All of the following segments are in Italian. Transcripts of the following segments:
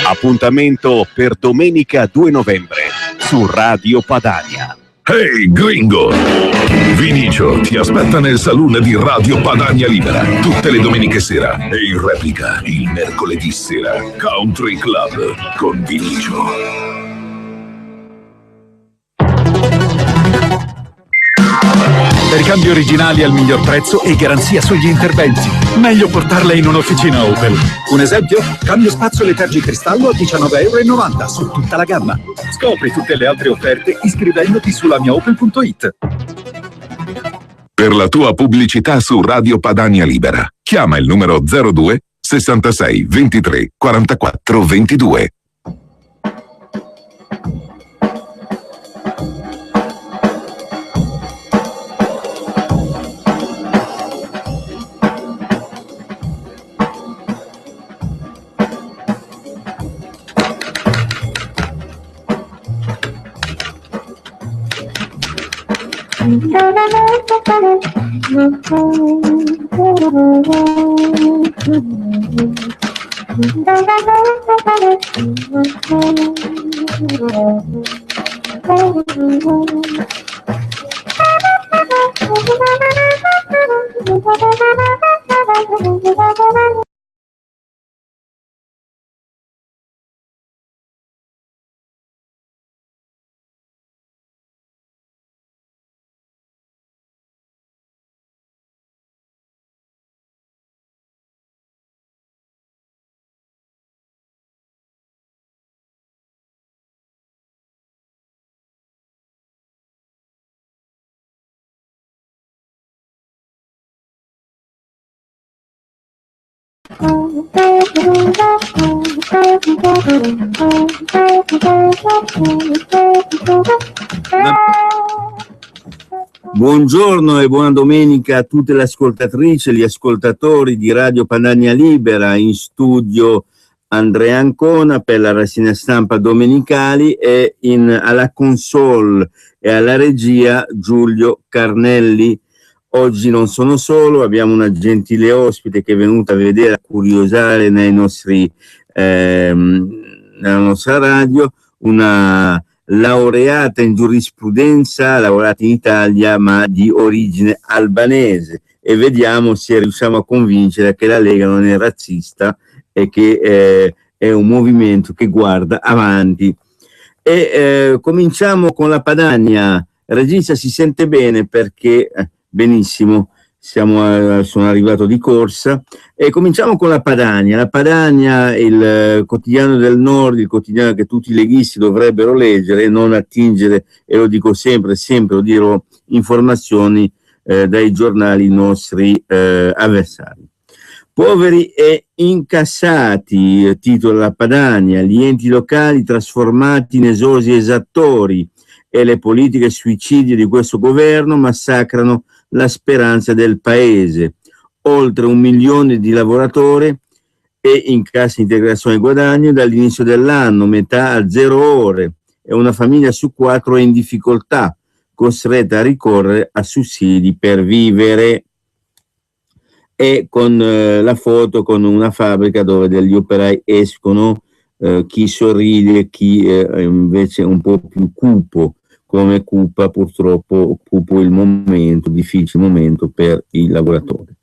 Appuntamento per domenica 2 novembre su Radio Padania. Hey gringo! Vinicio ti aspetta nel saloon di Radio Padania Libera tutte le domeniche sera e in replica il mercoledì sera. Country Club con Vinicio. Ricambi originali al miglior prezzo e garanzia sugli interventi. Meglio portarla in un'officina Opel. Un esempio? Cambio spazzole Tergi Cristallo a €19,90 su tutta la gamma. Scopri tutte le altre offerte iscrivendoti sulla mia Opel.it. Per la tua pubblicità su Radio Padania Libera, chiama il numero 02 66 23 44 22. Buongiorno e buona domenica a tutte le ascoltatrici e gli ascoltatori di Radio Padania Libera. In studio Andrea Ancona per la rassegna stampa domenicali e alla console e alla regia Giulio Carnelli. Oggi non sono solo, abbiamo una gentile ospite che è venuta a vedere, a curiosare nella nostra radio, una laureata in giurisprudenza, laureata in Italia ma di origine albanese, e vediamo se riusciamo a convincere che la Lega non è razzista e che è un movimento che guarda avanti. Cominciamo con la Padania. Regista, si sente bene? Perché benissimo, sono arrivato di corsa. E cominciamo con la Padania. La Padania, il quotidiano del Nord, il quotidiano che tutti i leghisti dovrebbero leggere e non attingere, e lo dico sempre lo dirò, informazioni dai giornali nostri avversari. Poveri e incassati, titola la Padania, gli enti locali trasformati in esosi esattori e le politiche suicidie di questo governo massacrano la speranza del paese. Oltre 1 milione di lavoratori e in cassa integrazione e guadagno dall'inizio dell'anno, metà a 0 ore, e una famiglia su 4 è in difficoltà, costretta a ricorrere a sussidi per vivere. E con la foto con una fabbrica dove degli operai escono, chi sorride, chi invece è un po' più cupo, come cupa purtroppo il momento, difficile momento per i lavoratori.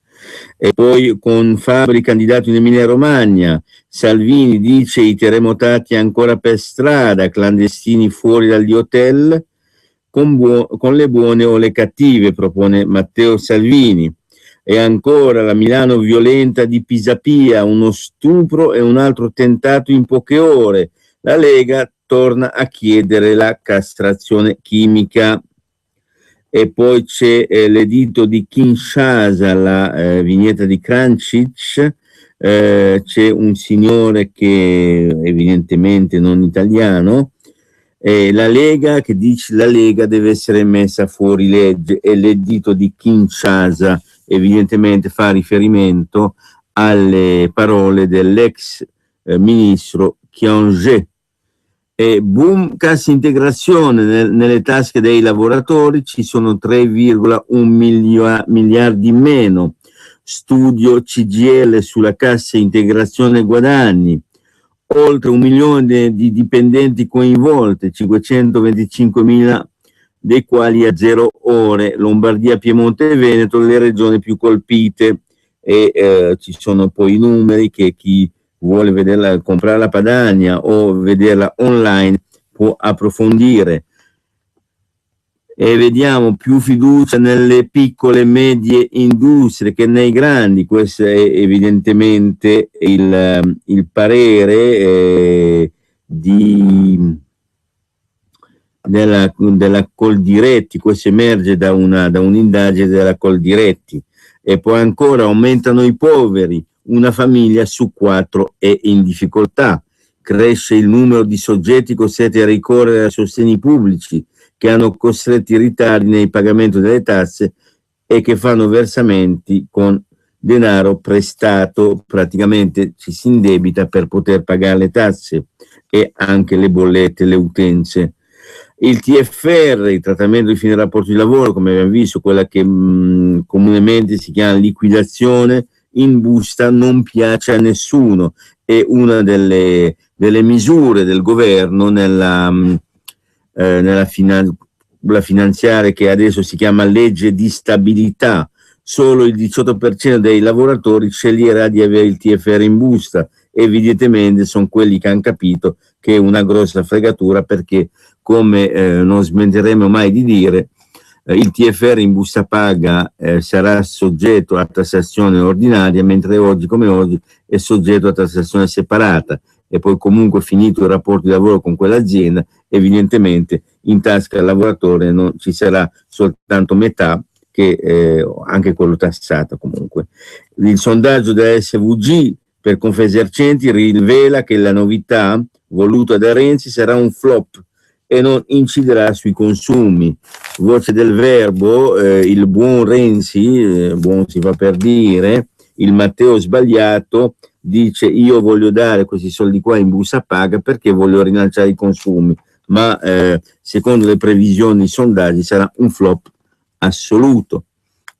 E poi con Fabri candidato in Emilia Romagna, Salvini dice i terremotati ancora per strada, clandestini fuori dagli hotel, con le buone o le cattive, propone Matteo Salvini. E ancora la Milano violenta di Pisapia, uno stupro e un altro tentato in poche ore. La Lega torna a chiedere la castrazione chimica. E poi c'è l'editto di Kinshasa, la vignetta di Krančić, c'è un signore che evidentemente non italiano, la Lega che dice la Lega deve essere messa fuori legge, e l'editto di Kinshasa evidentemente fa riferimento alle parole dell'ex ministro Kyenge. E boom, cassa integrazione nelle tasche dei lavoratori, ci sono 3,1 miliardi in meno. Studio CGIL sulla cassa integrazione guadagni. oltre 1 milione di dipendenti coinvolti, 525.000 dei quali a 0 ore. Lombardia, Piemonte e Veneto le regioni più colpite, e ci sono poi i numeri che chi vuole vederla, comprare la Padania o vederla online può approfondire. E vediamo più fiducia nelle piccole e medie industrie che nei grandi. Questo è evidentemente il parere della Coldiretti. Questo emerge da un'indagine della Coldiretti. E poi ancora aumentano i poveri, una famiglia su 4 è in difficoltà, cresce il numero di soggetti costretti a ricorrere a sostegni pubblici, che hanno costretti ritardi nei pagamenti delle tasse e che fanno versamenti con denaro prestato, praticamente ci si indebita per poter pagare le tasse e anche le bollette, le utenze. Il TFR, il trattamento di fine rapporto di lavoro, come abbiamo visto, quella che comunemente si chiama liquidazione in busta, non piace a nessuno, è una delle misure del governo nella finanziaria, che adesso si chiama legge di stabilità. Solo il 18% dei lavoratori sceglierà di avere il TFR in busta. Evidentemente sono quelli che hanno capito che è una grossa fregatura, perché come non smentiremo mai di dire, il TFR in busta paga sarà soggetto a tassazione ordinaria, mentre oggi come oggi è soggetto a tassazione separata, e poi comunque finito il rapporto di lavoro con quell'azienda, evidentemente in tasca al lavoratore non ci sarà soltanto metà, che anche quello tassato comunque. Il sondaggio della SVG per Confesercenti rivela che la novità voluta da Renzi sarà un flop e non inciderà sui consumi. Voce del Verbo, il buon Renzi, buon si fa per dire, il Matteo sbagliato, dice: io voglio dare questi soldi qua in busta paga perché voglio rilanciare i consumi, ma secondo le previsioni, i sondaggi, sarà un flop assoluto.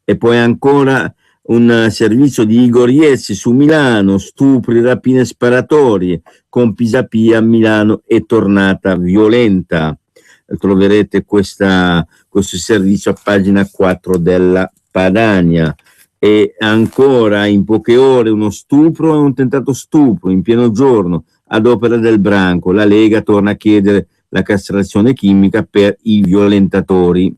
E poi ancora un servizio di Igor Iezzi su Milano: stupri, rapine, sparatorie, con Pisapia Milano è tornata violenta. Troverete questo servizio a pagina 4 della Padania. E ancora, in poche ore, uno stupro e un tentato stupro in pieno giorno ad opera del branco. La Lega torna a chiedere la castrazione chimica per i violentatori.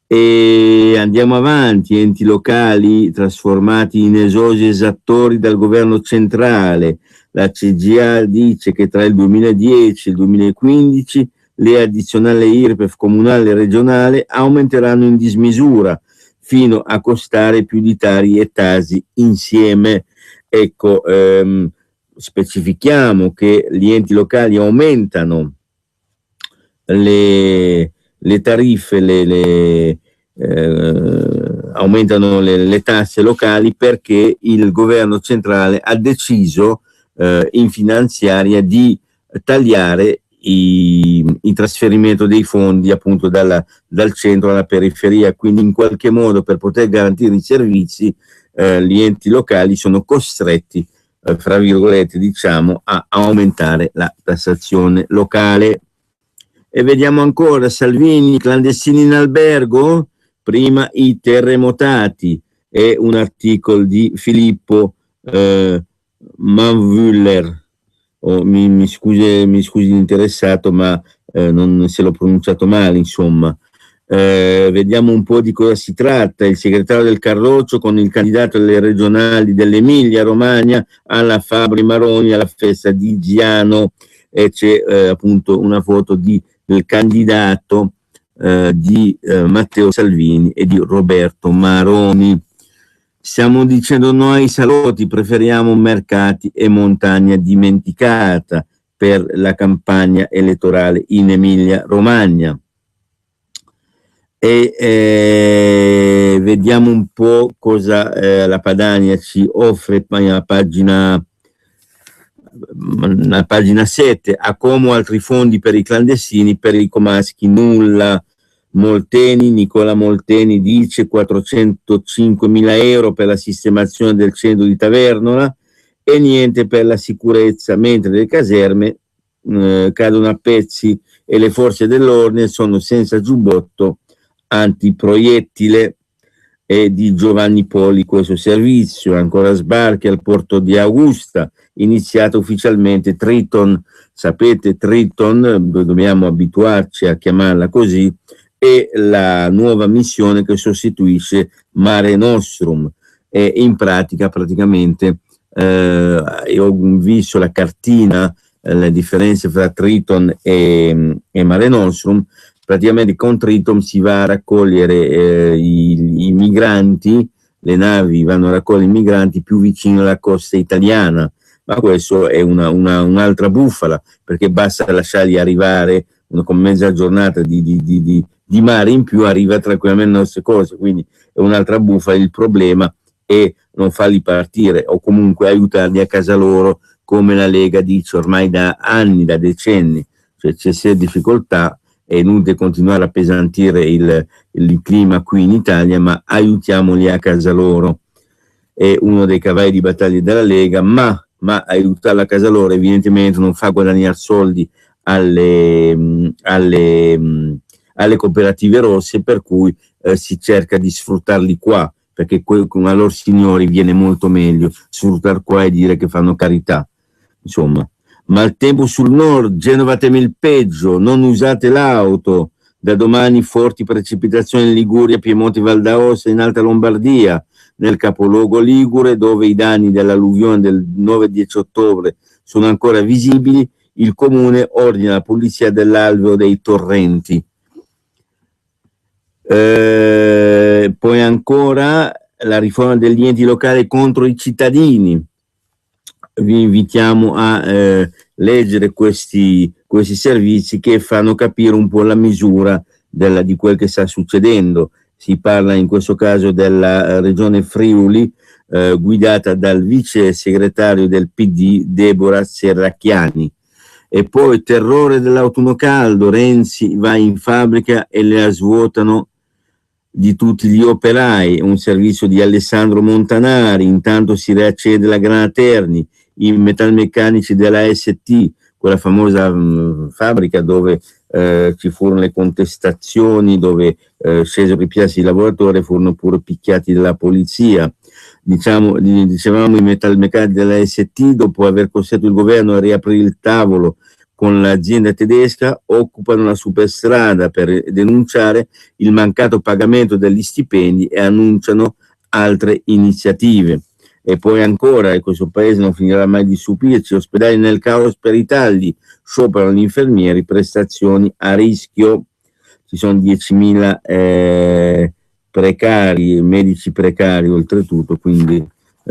E andiamo avanti. Enti locali trasformati in esosi esattori dal governo centrale. La CGIA dice che tra il 2010 e il 2015 le addizionali IRPEF comunale e regionale aumenteranno in dismisura, fino a costare più di Tari e Tasi insieme. Ecco, specifichiamo che gli enti locali aumentano le tariffe, aumentano le tasse locali perché il governo centrale ha deciso in finanziaria di tagliare il trasferimento dei fondi appunto dal centro alla periferia. Quindi in qualche modo, per poter garantire i servizi, gli enti locali sono costretti, fra virgolette diciamo, a aumentare la tassazione locale. E vediamo ancora Salvini, clandestini in albergo, prima i terremotati. È un articolo di Filippo Manvuller. Mi scusi l'interessato, ma non se l'ho pronunciato male, insomma. Vediamo un po' di cosa si tratta. Il segretario del Carroccio con il candidato alle regionali dell'Emilia Romagna alla Fabri Maroni alla festa di Giano, e c'è appunto una foto del candidato di Matteo Salvini e di Roberto Maroni. Stiamo dicendo no ai salotti, preferiamo mercati e montagna dimenticata per la campagna elettorale in Emilia Romagna. E vediamo un po' cosa la Padania ci offre a pagina 7. A Como altri fondi per i clandestini, per i comaschi nulla. Nicola Molteni dice 405.000 euro per la sistemazione del centro di Tavernola e niente per la sicurezza, mentre le caserme cadono a pezzi e le forze dell'ordine sono senza giubbotto antiproiettile. E di Giovanni Poli questo servizio. Ancora sbarchi al porto di Augusta, iniziato ufficialmente Triton. Sapete, Triton, dobbiamo abituarci a chiamarla così, è la nuova missione che sostituisce Mare Nostrum. E in praticamente io ho visto la cartina, le differenze fra Triton e Mare Nostrum. Praticamente con Triton si va a raccogliere i migranti, le navi vanno a raccogliere i migranti più vicino alla costa italiana, ma questo è un'altra bufala, perché basta lasciarli arrivare con mezza giornata di mare in più, arriva tranquillamente le nostre cose, quindi è un'altra bufala. Il problema è non farli partire o comunque aiutarli a casa loro, come la Lega dice ormai da anni, da decenni. Cioè, c'è difficoltà, è inutile continuare a appesantire il clima qui in Italia, ma aiutiamoli a casa loro. È uno dei cavalli di battaglia della Lega, ma aiutarla a casa loro evidentemente non fa guadagnare soldi alle cooperative rosse, per cui si cerca di sfruttarli qua, perché con a loro signori viene molto meglio sfruttare qua e dire che fanno carità. Insomma, maltempo sul nord, Genova teme il peggio, non usate l'auto. Da domani forti precipitazioni in Liguria, Piemonte, Val d'Aosta e in Alta Lombardia. Nel capoluogo ligure, dove i danni dell'alluvione del 9-10 ottobre sono ancora visibili, il comune ordina la pulizia dell'alveo dei torrenti. Poi ancora la riforma degli enti locali contro i cittadini. Vi invitiamo a leggere questi servizi che fanno capire un po' la misura di quel che sta succedendo. Si parla in questo caso della regione Friuli, guidata dal vice segretario del PD Deborah Serracchiani. E poi terrore dell'autunno caldo, Renzi va in fabbrica e le svuotano di tutti gli operai, un servizio di Alessandro Montanari. Intanto si riaccende la Granaterni, i metalmeccanici della ST, quella famosa fabbrica dove ci furono le contestazioni, dove scesero i piazzi di lavoratori e furono pure picchiati dalla polizia. Dicevamo i metalmeccanici della ST, dopo aver costretto il governo a riaprire il tavolo con l'azienda tedesca, occupano la superstrada per denunciare il mancato pagamento degli stipendi e annunciano altre iniziative. E poi ancora, e questo paese non finirà mai di stupirci, ospedali nel caos per i tagli, scioperano gli infermieri, prestazioni a rischio. Ci sono 10.000 precari, medici precari oltretutto, quindi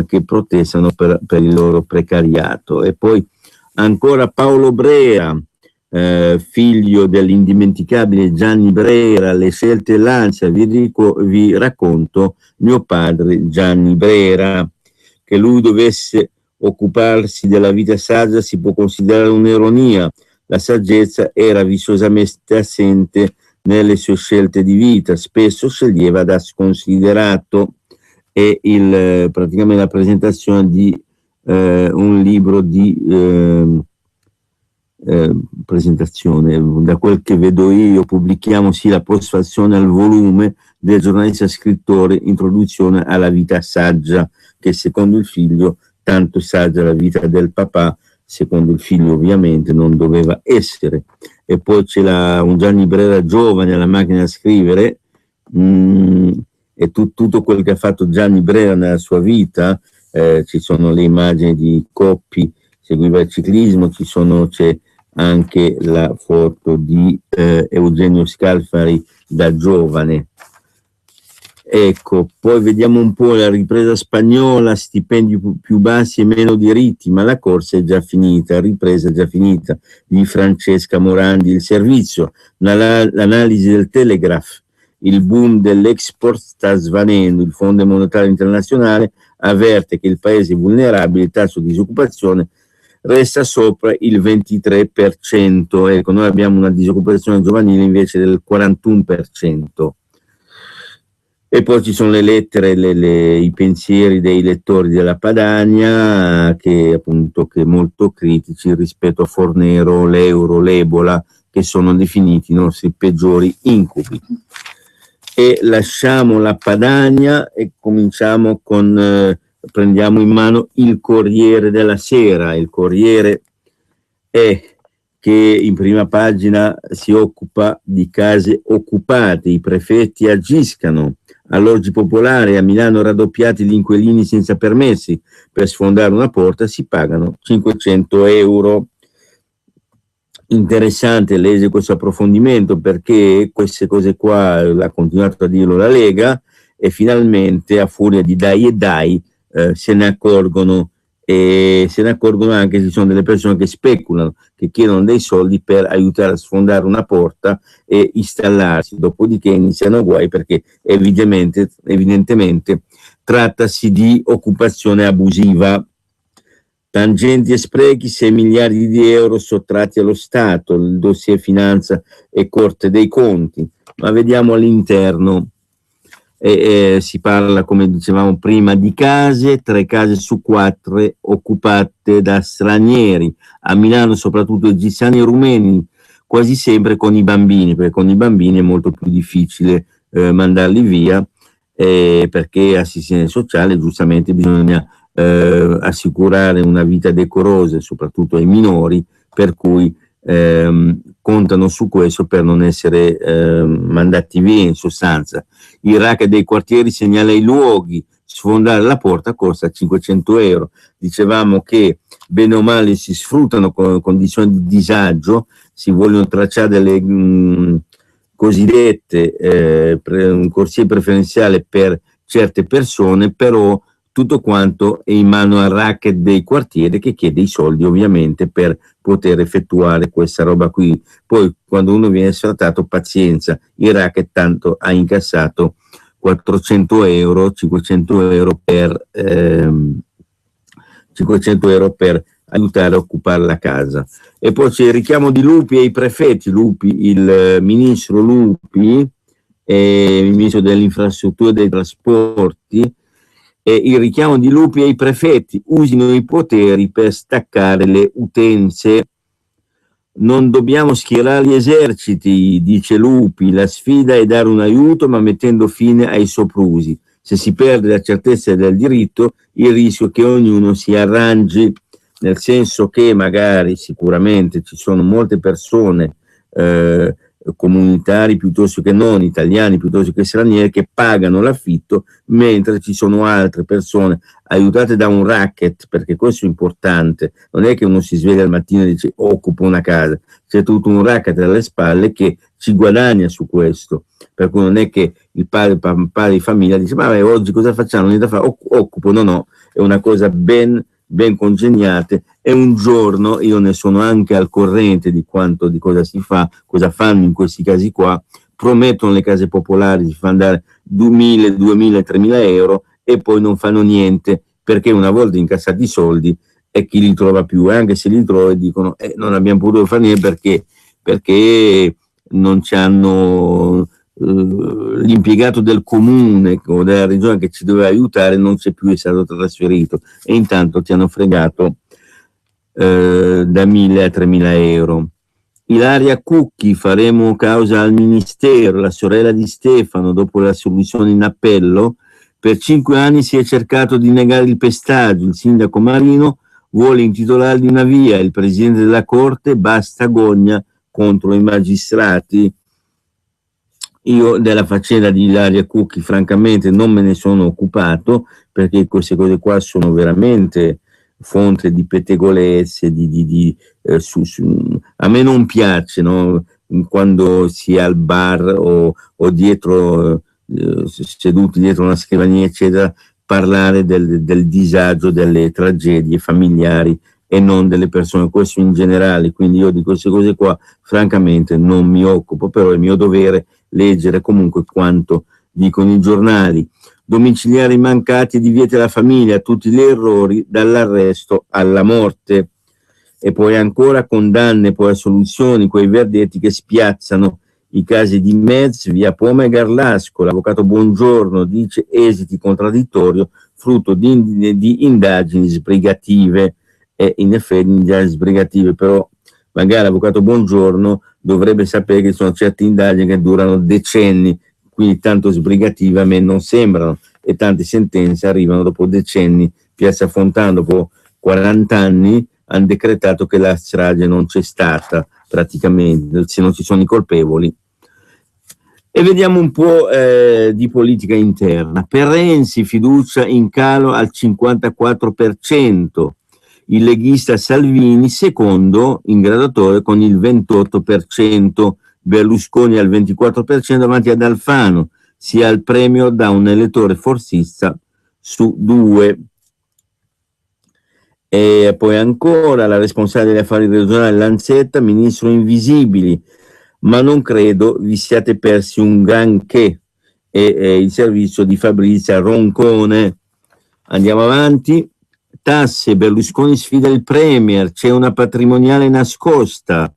che protestano per il loro precariato. E poi ancora Paolo Brera, figlio dell'indimenticabile Gianni Brera, le scelte Lancia, vi racconto mio padre Gianni Brera. Che lui dovesse occuparsi della vita saggia si può considerare un'ironia. La saggezza era vistosamente assente nelle sue scelte di vita, spesso sceglieva da sconsiderato. E praticamente la presentazione di un libro di presentazione, da quel che vedo io, pubblichiamo la postfazione al volume del giornalista scrittore Introduzione alla vita saggia, che secondo il figlio, tanto saggia la vita del papà, secondo il figlio ovviamente non doveva essere. E poi c'è un Gianni Brera giovane alla macchina da scrivere, e tutto quel che ha fatto Gianni Brera nella sua vita. Ci sono le immagini di Coppi, seguiva il ciclismo, c'è anche la foto di Eugenio Scalfari da giovane. Ecco, poi vediamo un po' la ripresa spagnola, stipendi più bassi e meno diritti, ma la corsa è già finita, la ripresa è già finita, di Francesca Morandi. Il servizio, l'analisi del Telegraph, il boom dell'export sta svanendo, il Fondo Monetario Internazionale avverte che il paese vulnerabile, il tasso di disoccupazione resta sopra il 23%, ecco, noi abbiamo una disoccupazione giovanile invece del 41%. E poi ci sono le lettere, i pensieri dei lettori della Padania, che molto critici rispetto a Fornero, l'euro, l'Ebola, che sono definiti i nostri peggiori incubi. E lasciamo la Padania e cominciamo prendiamo in mano il Corriere della Sera. Il Corriere che in prima pagina si occupa di case occupate, i prefetti agiscano. Alloggi popolari a Milano raddoppiati gli inquilini senza permessi, per sfondare una porta si pagano 500 euro. Interessante leggere questo approfondimento, perché queste cose qua ha continuato a dirlo la Lega e finalmente, a furia di dai, se ne accorgono, e se ne accorgono anche che ci sono delle persone che speculano, che chiedono dei soldi per aiutare a sfondare una porta e installarsi, dopodiché iniziano guai, perché evidentemente trattasi di occupazione abusiva. Tangenti e sprechi, 6 miliardi di euro sottratti allo Stato, il dossier Finanza e Corte dei Conti. Ma vediamo all'interno. Si parla, come dicevamo prima, di case, 3 case su 4 occupate da stranieri, a Milano soprattutto egiziani e rumeni, quasi sempre con i bambini, perché con i bambini è molto più difficile mandarli via, perché assistenza sociale giustamente bisogna assicurare una vita decorosa, soprattutto ai minori, per cui contano su questo per non essere mandati via in sostanza. Il racket dei quartieri segnala i luoghi, sfondare la porta costa 500 euro. Dicevamo che bene o male si sfruttano condizioni di disagio, si vogliono tracciare delle cosiddette un corsie preferenziale per certe persone, però tutto quanto è in mano al racket dei quartieri, che chiede i soldi ovviamente per poter effettuare questa roba qui. Poi quando uno viene sfrattato, pazienza, il racket tanto ha incassato 400 euro, 500 euro per 500 euro per aiutare a occupare la casa. E poi c'è il richiamo di Lupi ai prefetti. Il ministro Lupi, il ministro delle infrastrutture e dei trasporti, e il richiamo di Lupi ai prefetti: usino i poteri per staccare le utenze. Non dobbiamo schierare gli eserciti, dice Lupi, la sfida è dare un aiuto ma mettendo fine ai soprusi. Se si perde la certezza del diritto, il rischio è che ognuno si arrangi, nel senso che magari sicuramente ci sono molte persone comunitari piuttosto che non, italiani piuttosto che stranieri, che pagano l'affitto, mentre ci sono altre persone aiutate da un racket, perché questo è importante. Non è che uno si sveglia al mattino e dice occupo una casa, c'è tutto un racket alle spalle che ci guadagna su questo, per cui non è che il padre di famiglia dice ma oggi cosa facciamo, niente da fare, occupo, no, è una cosa ben congegnate, e un giorno io ne sono anche al corrente di cosa si fa, cosa fanno in questi casi qua. Promettono le case popolari di far andare 2.000, 2.000, 3.000 euro e poi non fanno niente, perché una volta incassati i soldi e chi li trova più, e anche se li trova dicono non abbiamo potuto fare niente perché non ci hanno l'impiegato del comune o della regione che ci doveva aiutare non c'è più, è stato trasferito, e intanto ti hanno fregato da 1.000 a 3.000 euro. Ilaria Cucchi, faremo causa al ministero, la sorella di Stefano, dopo l'assoluzione in appello. Per 5 anni si è cercato di negare il pestaggio, il sindaco Marino vuole intitolargli una via, il presidente della corte basta gogna contro i magistrati. Io della faccenda di Ilaria Cucchi francamente non me ne sono occupato, perché queste cose qua sono veramente fonte di pettegolezze, a me non piace, no? Quando si è al bar o dietro seduti dietro una scrivania eccetera, parlare del disagio, delle tragedie familiari e non delle persone, questo in generale. Quindi io di queste cose qua francamente non mi occupo, però è mio dovere leggere comunque quanto dicono i giornali. Domiciliari mancati e divieti alla famiglia, tutti gli errori dall'arresto alla morte. E poi ancora condanne, poi assoluzioni, quei verdetti che spiazzano i casi di Metz, via Poma e Garlasco. L'avvocato Buongiorno dice esiti contraddittorio frutto di indagini sbrigative, e in effetti indagini sbrigative, però magari l'avvocato Buongiorno dovrebbe sapere che ci sono certe indagini che durano decenni, quindi tanto sbrigative a me non sembrano, e tante sentenze arrivano dopo decenni. Piazza Fontana dopo 40 anni hanno decretato che la strage non c'è stata praticamente, se non ci sono i colpevoli. E vediamo un po' di politica interna. Per Renzi fiducia in calo al 54%, il leghista Salvini secondo in graduatoria con il 28%, Berlusconi al 24% davanti ad Alfano, sia il premio da un elettore forzista su 2. E poi ancora la responsabile degli affari regionali Lanzetta, ministro invisibili, ma non credo vi siate persi un granché, e il servizio di Fabrizia Roncone. Andiamo avanti. Tasse, Berlusconi sfida il Premier, c'è una patrimoniale nascosta.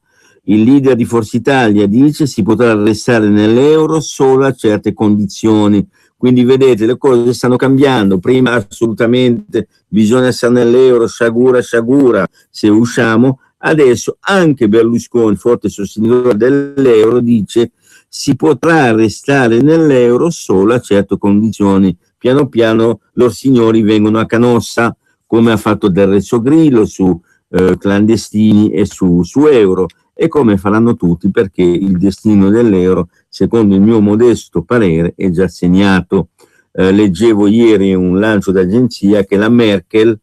Il leader di Forza Italia dice si potrà restare nell'euro solo a certe condizioni. Quindi vedete, le cose stanno cambiando. Prima assolutamente bisogna stare nell'euro, sciagura, se usciamo. Adesso anche Berlusconi, forte sostenitore dell'euro, dice si potrà restare nell'euro solo a certe condizioni. Piano piano loro signori vengono a Canossa, come ha fatto Del Resto Grillo su clandestini e su euro, e come faranno tutti, perché il destino dell'euro, secondo il mio modesto parere, è già segnato. Leggevo ieri un lancio d'agenzia che la Merkel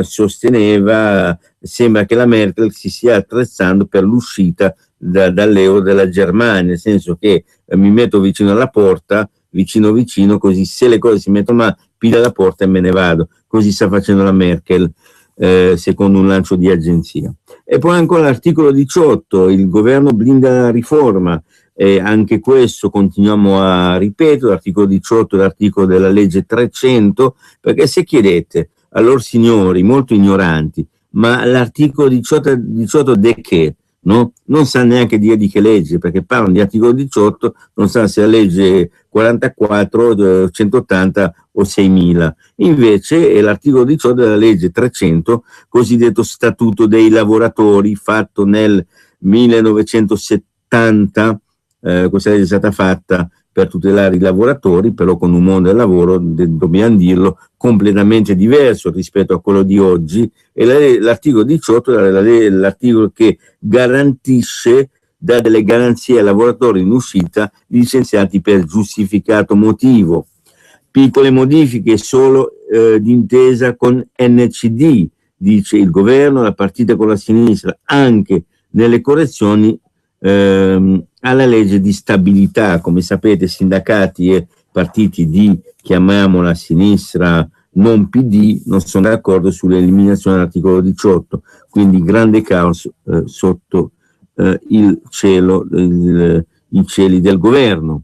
sosteneva, sembra che la Merkel si stia attrezzando per l'uscita dall'euro della Germania, nel senso che mi metto vicino alla porta, vicino, così se le cose si mettono male, piglio la porta e me ne vado. Così sta facendo la Merkel, secondo un lancio di agenzia. E poi ancora l'articolo 18, il governo blinda la riforma, anche questo continuiamo a ripetere. L'articolo 18 è l'articolo della legge 300, perché se chiedete a loro signori molto ignoranti, ma l'articolo 18 de che? No? Non sa neanche dire di che legge, perché parlano di articolo 18, non sa se è la legge 44, 180 o 6000. Invece è l'articolo 18 della legge 300, cosiddetto Statuto dei lavoratori, fatto nel 1970. Questa legge è stata fatta per tutelare i lavoratori, però con un mondo del lavoro, dobbiamo dirlo, completamente diverso rispetto a quello di oggi, e l'articolo 18 è l'articolo che garantisce, dà delle garanzie ai lavoratori in uscita licenziati per giustificato motivo. Piccole modifiche solo d'intesa con NCD, dice il governo, la partita con la sinistra anche nelle correzioni alla legge di stabilità. Come sapete, sindacati e partiti di, chiamiamola sinistra non PD, non sono d'accordo sull'eliminazione dell'articolo 18, quindi grande caos sotto il cielo, i cieli del governo.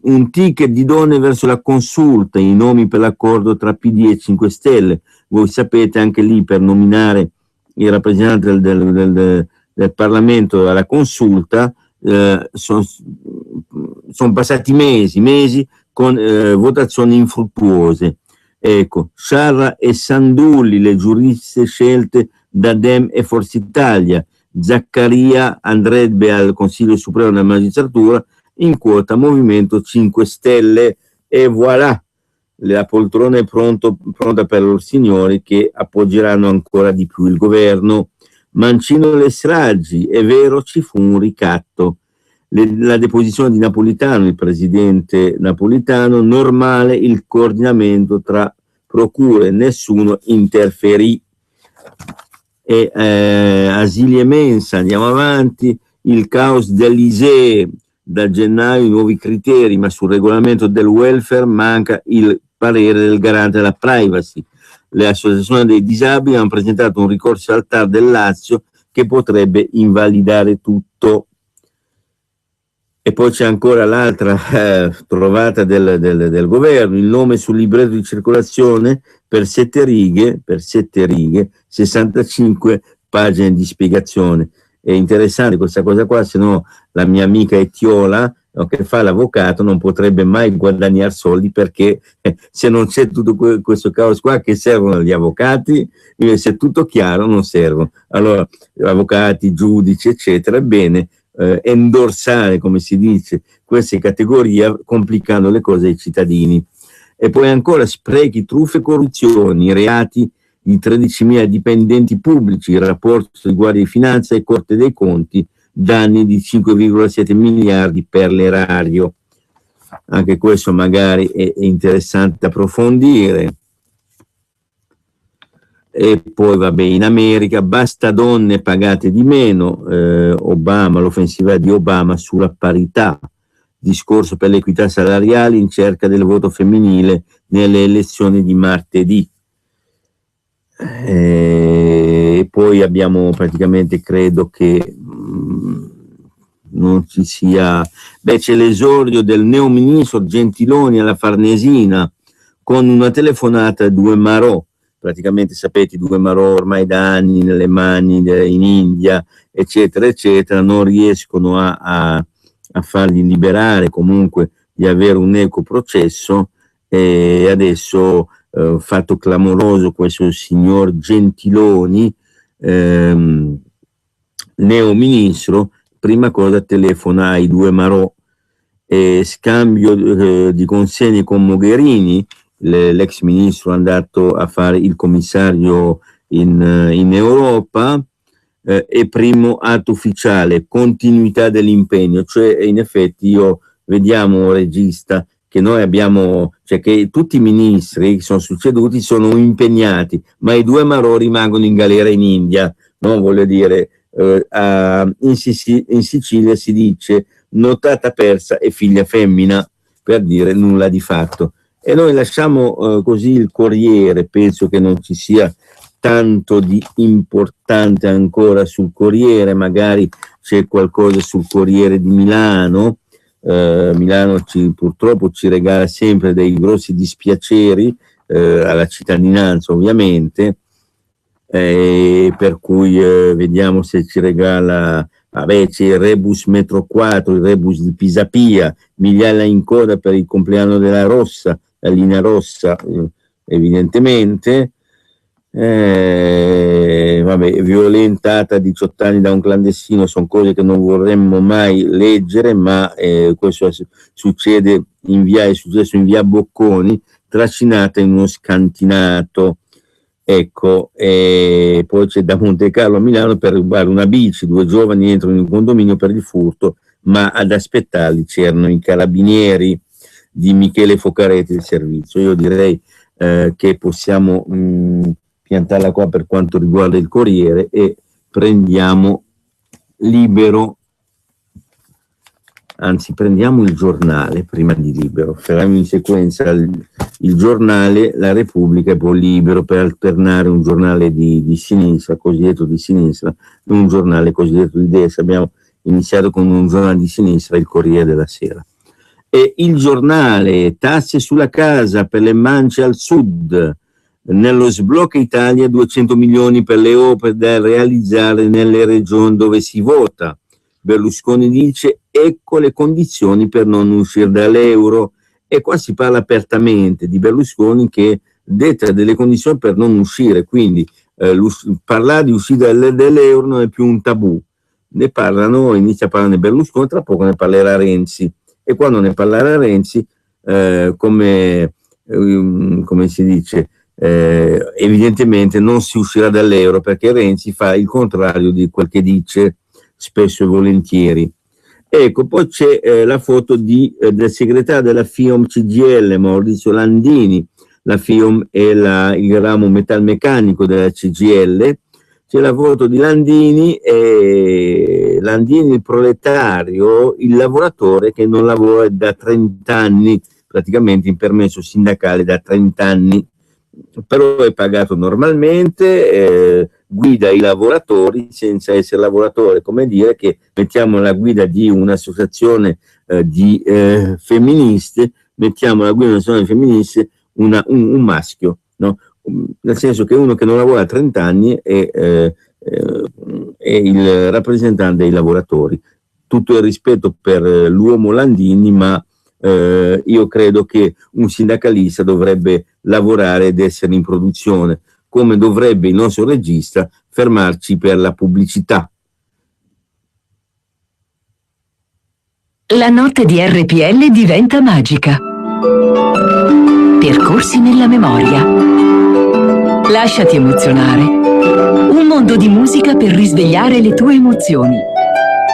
Un ticket di donne verso la consulta, i nomi per l'accordo tra PD e 5 Stelle. Voi sapete, anche lì per nominare i rappresentanti del Parlamento alla consulta sono passati mesi con votazioni infruttuose. Ecco, Sciarra e Sandulli, le giuriste scelte da Dem e Forza Italia. Zaccaria andrebbe al Consiglio Supremo della Magistratura, in quota Movimento 5 Stelle, e voilà, la poltrona è pronta per loro signori che appoggeranno ancora di più il governo. Mancino le stragi, è vero, ci fu un ricatto. La deposizione di Napolitano, il presidente Napolitano, normale il coordinamento tra procure, nessuno interferì. E asili e mensa, andiamo avanti, il caos dell'ISEE, da gennaio i nuovi criteri, ma sul regolamento del welfare manca il parere del garante della privacy. Le associazioni dei disabili hanno presentato un ricorso al TAR del Lazio che potrebbe invalidare tutto. E poi c'è ancora l'altra trovata del governo, il nome sul libretto di circolazione per 7 righe, 65 pagine di spiegazione. è interessante questa cosa qua, se no la mia amica Etiola, no, che fa l'avvocato, non potrebbe mai guadagnare soldi, perché se non c'è tutto questo caos qua, che servono gli avvocati? Se è tutto chiaro non servono. Allora avvocati, giudici eccetera, è bene endorsare, come si dice, queste categorie, complicando le cose ai cittadini. E poi ancora sprechi, truffe e corruzioni, reati di 13.000 dipendenti pubblici, il rapporto di Guardia di Finanza e Corte dei Conti, danni di 5,7 miliardi per l'erario. Anche questo magari è interessante approfondire. E poi vabbè, in America basta donne pagate di meno, Obama, l'offensiva di Obama sulla parità, discorso per l'equità salariale in cerca del voto femminile nelle elezioni di martedì. E poi abbiamo praticamente, credo che non ci sia, c'è l'esordio del neoministro Gentiloni alla Farnesina con una telefonata a due Marò. Praticamente sapete, due Marò ormai da anni nelle mani in India eccetera eccetera, non riescono a farli liberare, comunque di avere un equo processo, e adesso fatto clamoroso questo signor Gentiloni, neo ministro, prima cosa telefona ai due Marò, scambio di consegne con Mogherini, l'ex ministro è andato a fare il commissario in Europa, e primo atto ufficiale, continuità dell'impegno, cioè in effetti vediamo, regista, che noi abbiamo, cioè che tutti i ministri che sono succeduti sono impegnati, ma i due Marò rimangono in galera in India, no? Voglio dire, in Sicilia si dice notata persa e figlia femmina, per dire nulla di fatto. E noi lasciamo così il Corriere, penso che non ci sia tanto di importante ancora sul Corriere, magari c'è qualcosa sul Corriere di Milano. Milano purtroppo ci regala sempre dei grossi dispiaceri alla cittadinanza, ovviamente, per cui vediamo se ci regala, c'è il rebus metro 4, il rebus di Pisapia, migliaia in coda per il compleanno della Rossa, la linea rossa, evidentemente. Violentata a 18 anni da un clandestino, sono cose che non vorremmo mai leggere, ma questo è successo in via Bocconi, trascinata in uno scantinato. Ecco, e poi c'è da Monte Carlo a Milano per rubare una bici, due giovani entrano in un condominio per il furto, ma ad aspettarli c'erano i carabinieri di Michele Focaretti del servizio. Io direi che possiamo piantarla qua per quanto riguarda il Corriere e prendiamo Libero, anzi prendiamo il Giornale prima di Libero, faremo in sequenza il Giornale, la Repubblica e poi Libero, per alternare un giornale di sinistra, cosiddetto di sinistra, e un giornale cosiddetto di destra. Abbiamo iniziato con un giornale di sinistra, il Corriere della Sera. E il Giornale, tasse sulla casa per le mance al sud. Nello sblocca Italia 200 milioni per le opere da realizzare nelle regioni dove si vota. Berlusconi dice ecco le condizioni per non uscire dall'euro, e qua si parla apertamente di Berlusconi che detta delle condizioni per non uscire, quindi parlare di uscita dall'euro non è più un tabù. Ne parlano, inizia a parlare Berlusconi, tra poco ne parlerà Renzi, e quando ne parlerà Renzi come si dice, evidentemente non si uscirà dall'euro, perché Renzi fa il contrario di quel che dice spesso e volentieri. Ecco, poi c'è la foto del segretario della FIOM CGIL, Maurizio Landini. La FIOM è il ramo metalmeccanico della CGIL. C'è la foto di Landini, Landini il proletario, il lavoratore che non lavora da 30 anni, praticamente in permesso sindacale da 30 anni, però è pagato normalmente, guida i lavoratori senza essere lavoratore, come dire che mettiamo la guida di un'associazione di femministe, mettiamo la guida di un'associazione femministe un maschio, no? Nel senso che uno che non lavora a 30 anni è è il rappresentante dei lavoratori. Tutto il rispetto per l'uomo Landini, ma io credo che un sindacalista dovrebbe lavorare ed essere in produzione, come dovrebbe il nostro regista fermarci per la pubblicità. La notte di RPL diventa magica. Percorsi nella memoria. Lasciati emozionare. Un mondo di musica per risvegliare le tue emozioni.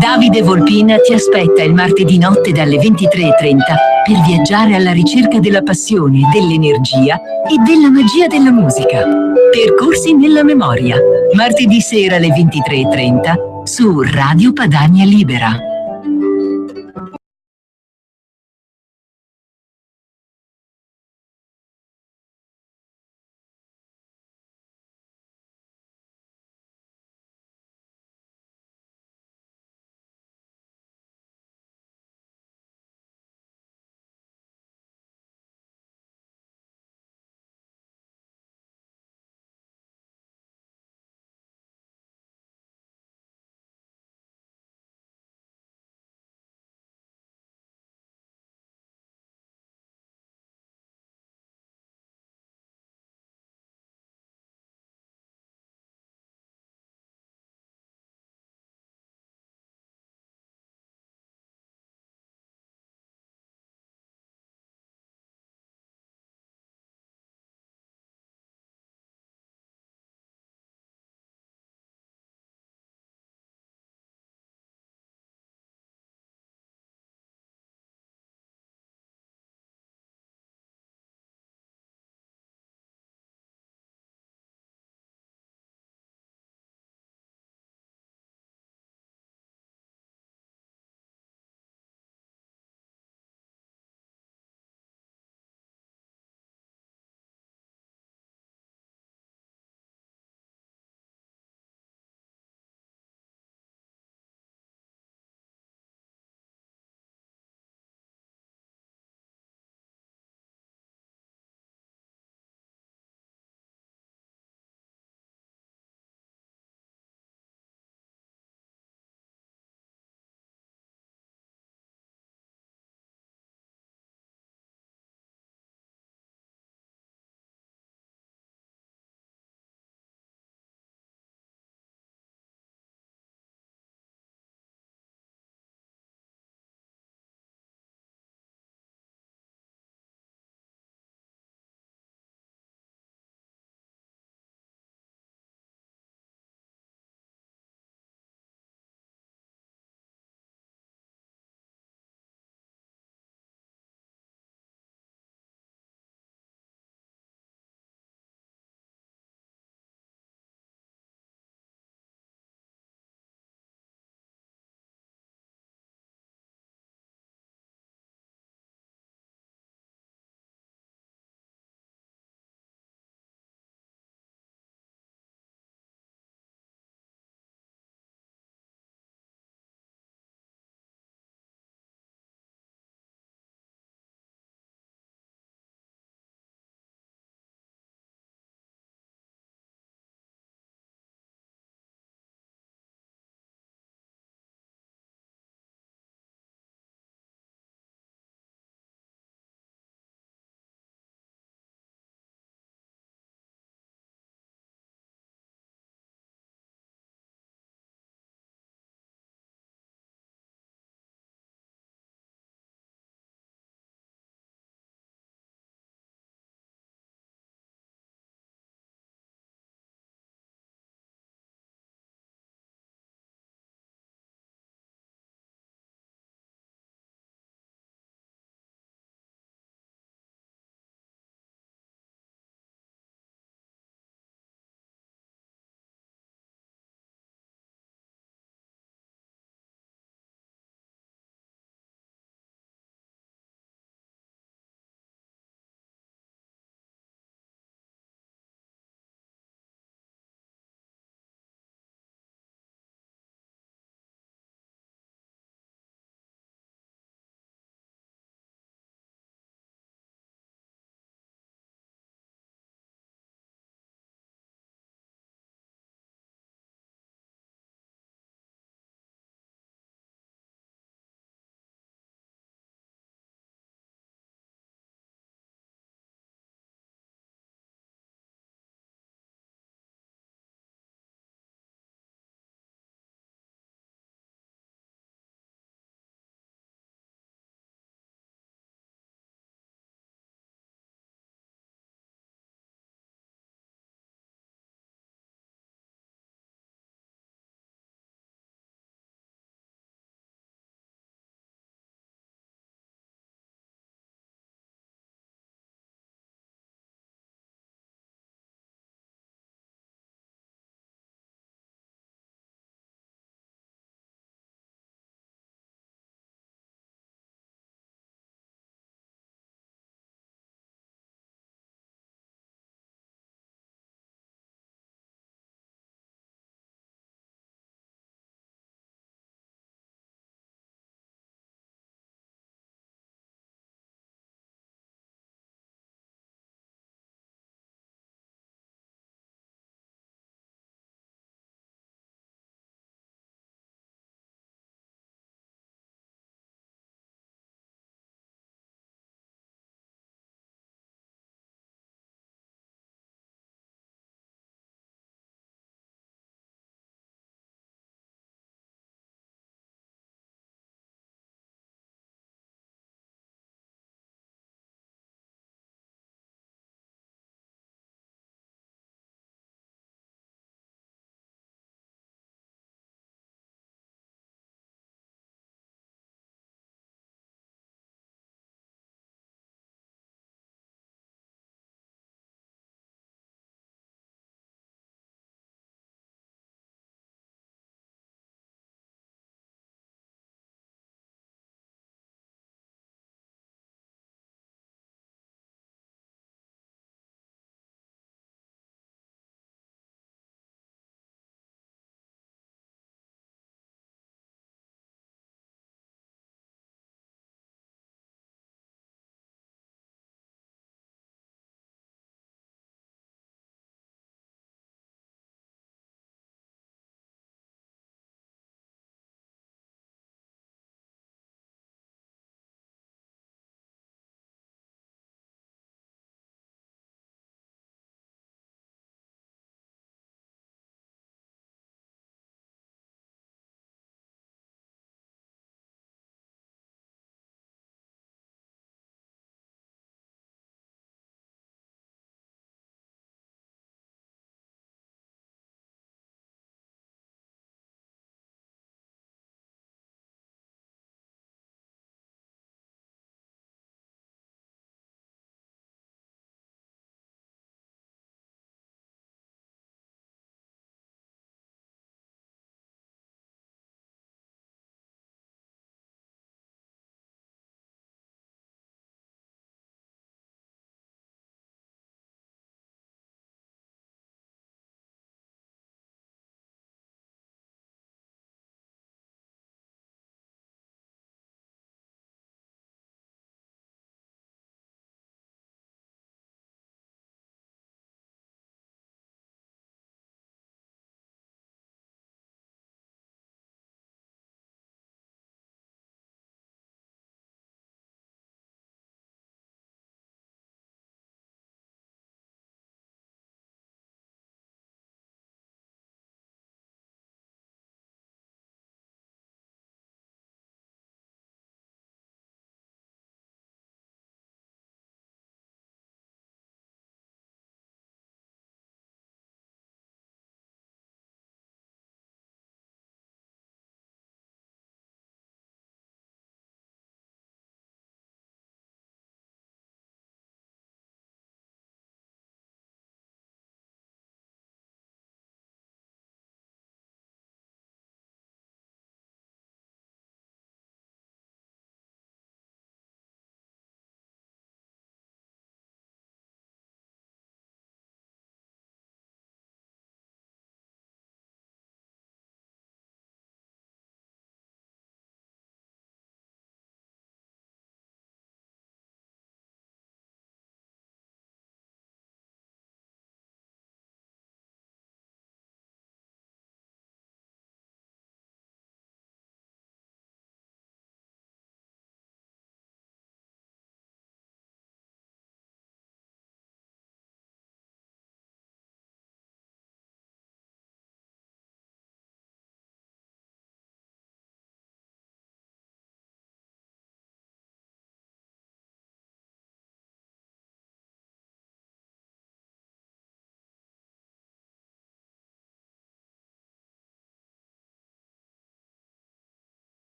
Davide Volpina ti aspetta il martedì notte dalle 23:30 per viaggiare alla ricerca della passione, dell'energia e della magia della musica. Percorsi nella memoria. Martedì sera alle 23:30 su Radio Padania Libera.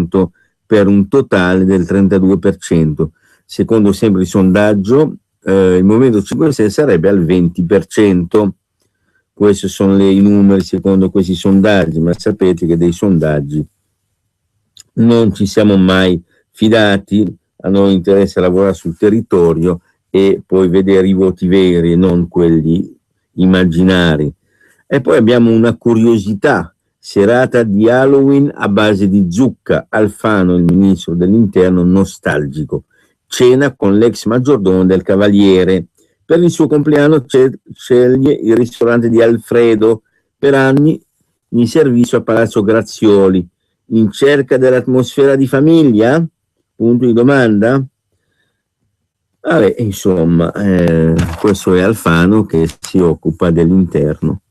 10% per un totale del 32%. Secondo sempre il sondaggio, il Movimento 5 Stelle sarebbe al 20%. Questi sono i numeri secondo questi sondaggi, ma sapete che dei sondaggi non ci siamo mai fidati, a noi interessa lavorare sul territorio e poi vedere i voti veri e non quelli immaginari. E poi abbiamo una curiosità: serata di Halloween a base di zucca, Alfano, il ministro dell'interno, nostalgico, cena con l'ex maggiordomo del Cavaliere. Per il suo compleanno sceglie il ristorante di Alfredo, per anni in servizio a Palazzo Grazioli, in cerca dell'atmosfera di famiglia? Punto di domanda. Vabbè, insomma, questo è Alfano che si occupa dell'interno.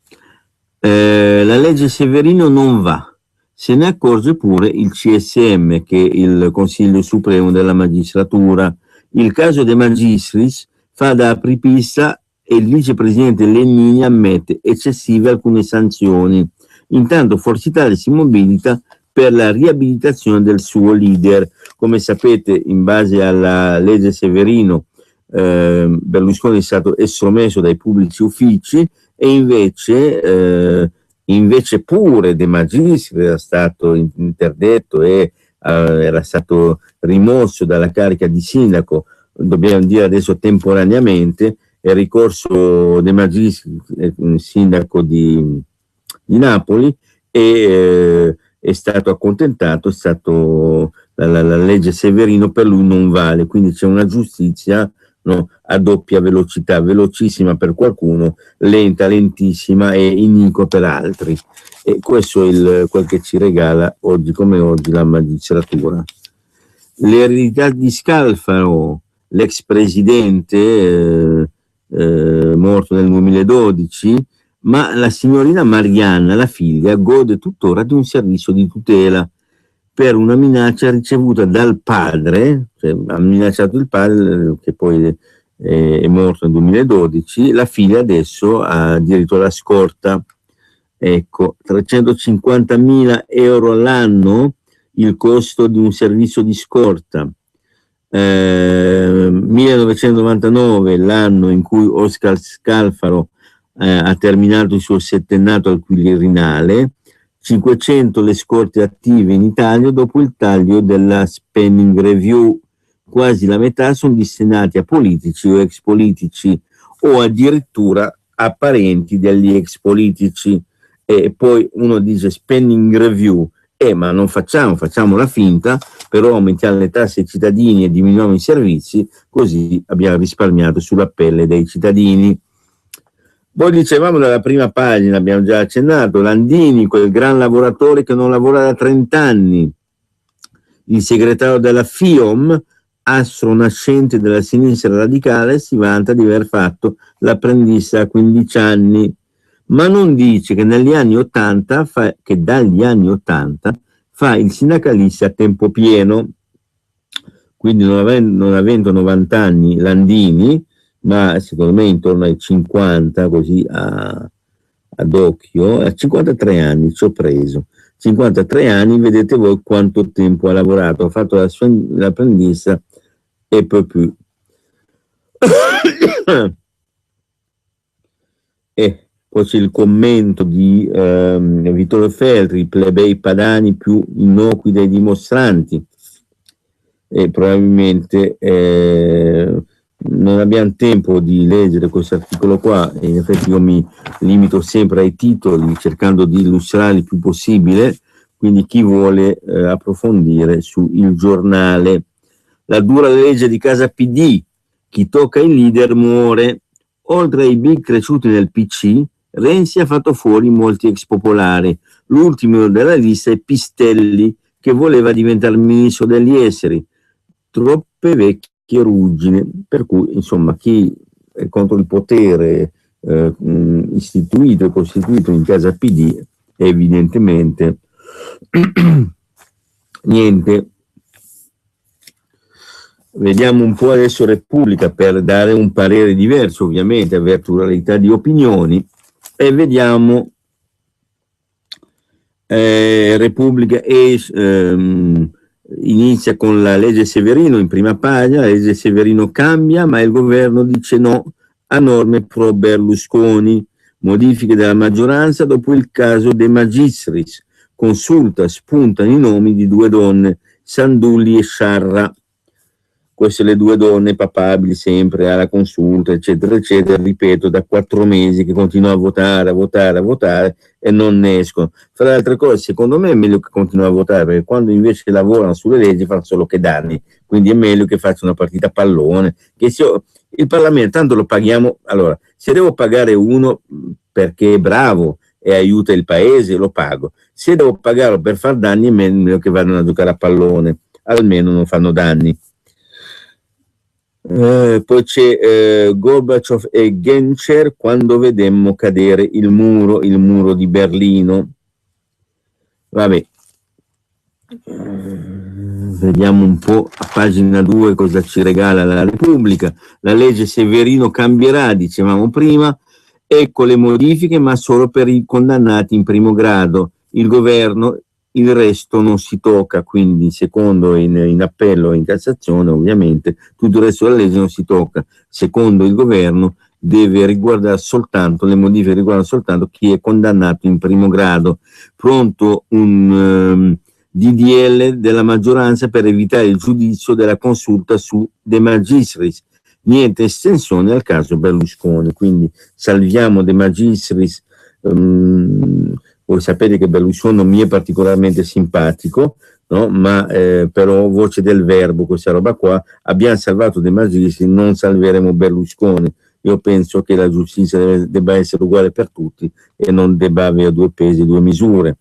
La legge Severino non va, se ne accorge pure il CSM, che è il Consiglio Supremo della Magistratura. Il caso De Magistris fa da apripista e il vicepresidente Legnini ammette eccessive alcune sanzioni. Intanto Forza Italia si mobilita per la riabilitazione del suo leader. Come sapete, in base alla legge Severino, Berlusconi è stato estromesso dai pubblici uffici e invece pure De Magistris era stato interdetto e era stato rimosso dalla carica di sindaco, dobbiamo dire adesso temporaneamente. È ricorso De Magistris, sindaco di Napoli, e è stato accontentato, la legge Severino per lui non vale, quindi c'è una giustizia, no, a doppia velocità, velocissima per qualcuno, lenta, lentissima e iniqua per altri. E questo è quel che ci regala oggi come oggi la magistratura. L'eredità di Scalfaro, l'ex presidente morto nel 2012, ma la signorina Marianna, la figlia, gode tuttora di un servizio di tutela per una minaccia ricevuta dal padre, cioè ha minacciato il padre che poi è morto nel 2012, la figlia adesso ha diritto alla scorta. Ecco, 350.000 euro all'anno il costo di un servizio di scorta. 1999 l'anno in cui Oscar Scalfaro ha terminato il suo settennato al Quirinale, 500 le scorte attive in Italia dopo il taglio della spending review. Quasi la metà sono destinati a politici o ex politici o addirittura a parenti degli ex politici. E poi uno dice spending review, ma non facciamo la finta, però aumentiamo le tasse ai cittadini e diminuiamo i servizi, così abbiamo risparmiato sulla pelle dei cittadini. Poi dicevamo dalla prima pagina, abbiamo già accennato, Landini, quel gran lavoratore che non lavora da 30 anni, il segretario della FIOM, astro nascente della sinistra radicale, si vanta di aver fatto l'apprendista a 15 anni, ma non dice che dagli anni 80 fa il sindacalista a tempo pieno. Quindi non avendo 90 anni Landini, ma secondo me intorno ai 50, così ad occhio, a 53 anni ci ho preso. 53 anni, vedete voi quanto tempo ha lavorato, ha fatto l'apprendista e poi più. E poi c'è il commento di Vittorio Feltri, i plebei padani più innocui dei dimostranti, e probabilmente non abbiamo tempo di leggere questo articolo qua, e in effetti io mi limito sempre ai titoli cercando di illustrarli il più possibile, quindi chi vuole approfondire su Il Giornale. La dura legge di casa PD, chi tocca il leader muore. Oltre ai big cresciuti nel PC, Renzi ha fatto fuori molti ex popolari. L'ultimo della lista è Pistelli, che voleva diventare ministro degli esteri. Troppe vecchie ruggine, per cui insomma chi è contro il potere istituito e costituito in casa PD evidentemente niente. Vediamo un po' adesso Repubblica per dare un parere diverso, ovviamente, aver pluralità di opinioni, e vediamo Repubblica e inizia con la legge Severino in prima pagina. La legge Severino cambia, ma il governo dice no a norme pro Berlusconi, modifiche della maggioranza dopo il caso De Magistris, consulta, spuntano i nomi di 2 donne, Sandulli e Sciarra. Queste le 2 donne papabili sempre alla consulta, eccetera, eccetera, ripeto, da 4 mesi che continuano a votare e non ne escono. Fra le altre cose, secondo me è meglio che continuino a votare, perché quando invece lavorano sulle leggi fanno solo che danni, quindi è meglio che facciano una partita a pallone, che il Parlamento tanto lo paghiamo. Allora, se devo pagare uno perché è bravo e aiuta il paese, lo pago. Se devo pagarlo per far danni, è meglio che vadano a giocare a pallone, almeno non fanno danni. Poi c'è Gorbaciov e Genscher quando vedemmo cadere il muro di Berlino. Vabbè, vediamo un po' a pagina 2 cosa ci regala la Repubblica. La legge Severino cambierà, dicevamo prima, ecco le modifiche, ma solo per i condannati in primo grado. Il governo, il resto non si tocca, quindi secondo in appello e in Cassazione ovviamente tutto il resto della legge non si tocca. Secondo il governo deve riguardare soltanto, le modifiche riguardano soltanto chi è condannato in primo grado. Pronto un DDL della maggioranza per evitare il giudizio della consulta su De Magistris, niente estensione al caso Berlusconi, quindi salviamo De Magistris. Voi sapete che Berlusconi non mi è particolarmente simpatico, no? Ma però voce del verbo, questa roba qua, abbiamo salvato De Magistris, non salveremo Berlusconi. Io penso che la giustizia debba essere uguale per tutti e non debba avere 2 pesi, 2 misure.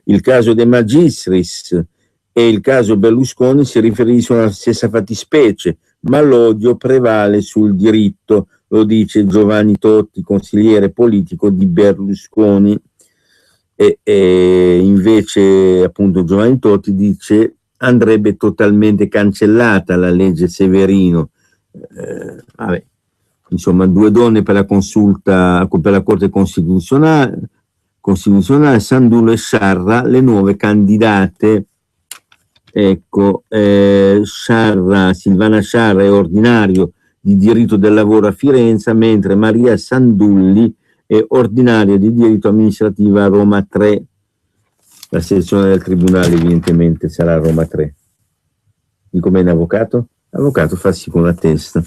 Il caso De Magistris e il caso Berlusconi si riferiscono alla stessa fattispecie, ma l'odio prevale sul diritto, lo dice Giovanni Totti, consigliere politico di Berlusconi. E invece appunto Giovanni Totti dice andrebbe totalmente cancellata la legge Severino. Vabbè, insomma, 2 donne per la consulta per la Corte Costituzionale, Sandullo e Sciarra, le nuove candidate. Ecco, Silvana Sciarra è ordinario di diritto del lavoro a Firenze, mentre Maria Sandulli è ordinaria di diritto amministrativo a Roma 3. La sezione del tribunale evidentemente sarà a Roma 3. Dico bene avvocato? Avvocato fa sì con la testa.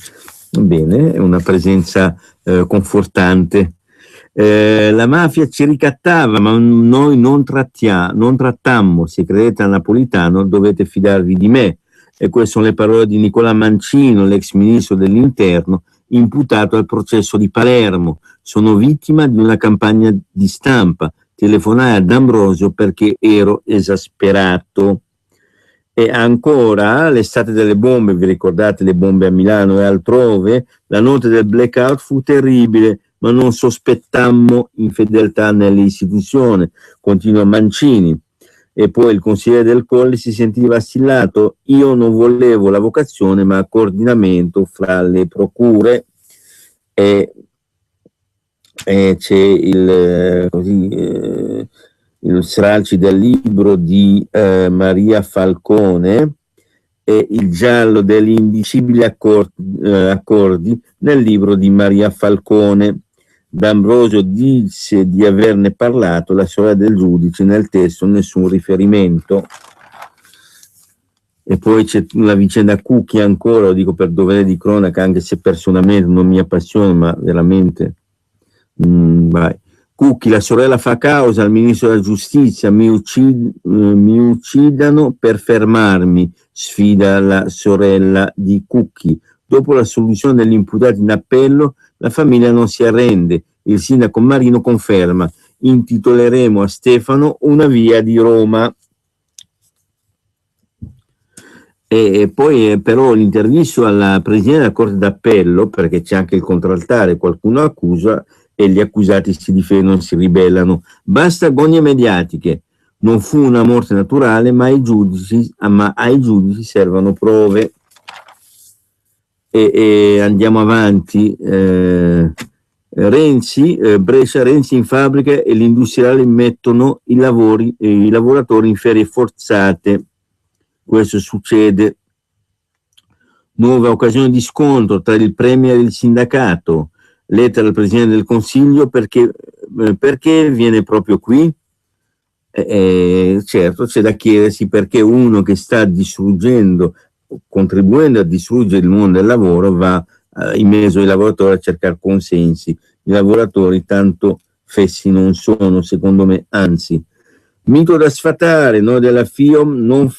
Bene, è una presenza confortante. La mafia ci ricattava, ma noi non trattammo. Se credete a Napolitano dovete fidarvi di me. E queste sono le parole di Nicola Mancino, l'ex ministro dell'Interno, imputato al processo di Palermo. Sono vittima di una campagna di stampa. Telefonai ad Ambrosio perché ero esasperato. E ancora l'estate delle bombe, vi ricordate le bombe a Milano e altrove? La notte del blackout fu terribile, ma non sospettammo infedeltà nelle istituzioni, continua Mancini. E poi il consigliere del Colle si sentiva assillato, io non volevo la vocazione ma coordinamento fra le procure. E c'è il stralci del libro di Maria Falcone e il giallo degli indicibili accordi nel libro di Maria Falcone. D'Ambrosio disse di averne parlato la sorella del giudice, nel testo nessun riferimento. E poi c'è la vicenda Cucchi ancora, lo dico per dovere di cronaca, anche se personalmente non mi appassiona, ma veramente vai. Cucchi, la sorella fa causa al ministro della giustizia, mi uccidano per fermarmi, sfida la sorella di Cucchi. Dopo la soluzione degli imputati in appello, la famiglia non si arrende. Il sindaco Marino conferma, intitoleremo a Stefano una via di Roma. E poi però l'intervista alla Presidente della Corte d'Appello, perché c'è anche il contraltare, qualcuno accusa e gli accusati si difendono, si ribellano. Basta agonie mediatiche, non fu una morte naturale, ma ai giudici servono prove. E andiamo avanti. Brescia, Renzi in fabbrica e gli industriali mettono i lavoratori in ferie forzate. questo succede. Nuova occasione di scontro tra il premier e il sindacato, lettera al Presidente del Consiglio, perché viene proprio qui? Certo, c'è da chiedersi perché uno che sta distruggendo, contribuendo a distruggere il mondo del lavoro, va in mezzo ai lavoratori a cercare consensi. I lavoratori tanto fessi non sono, secondo me, anzi. Mito da sfatare, noi della FIOM non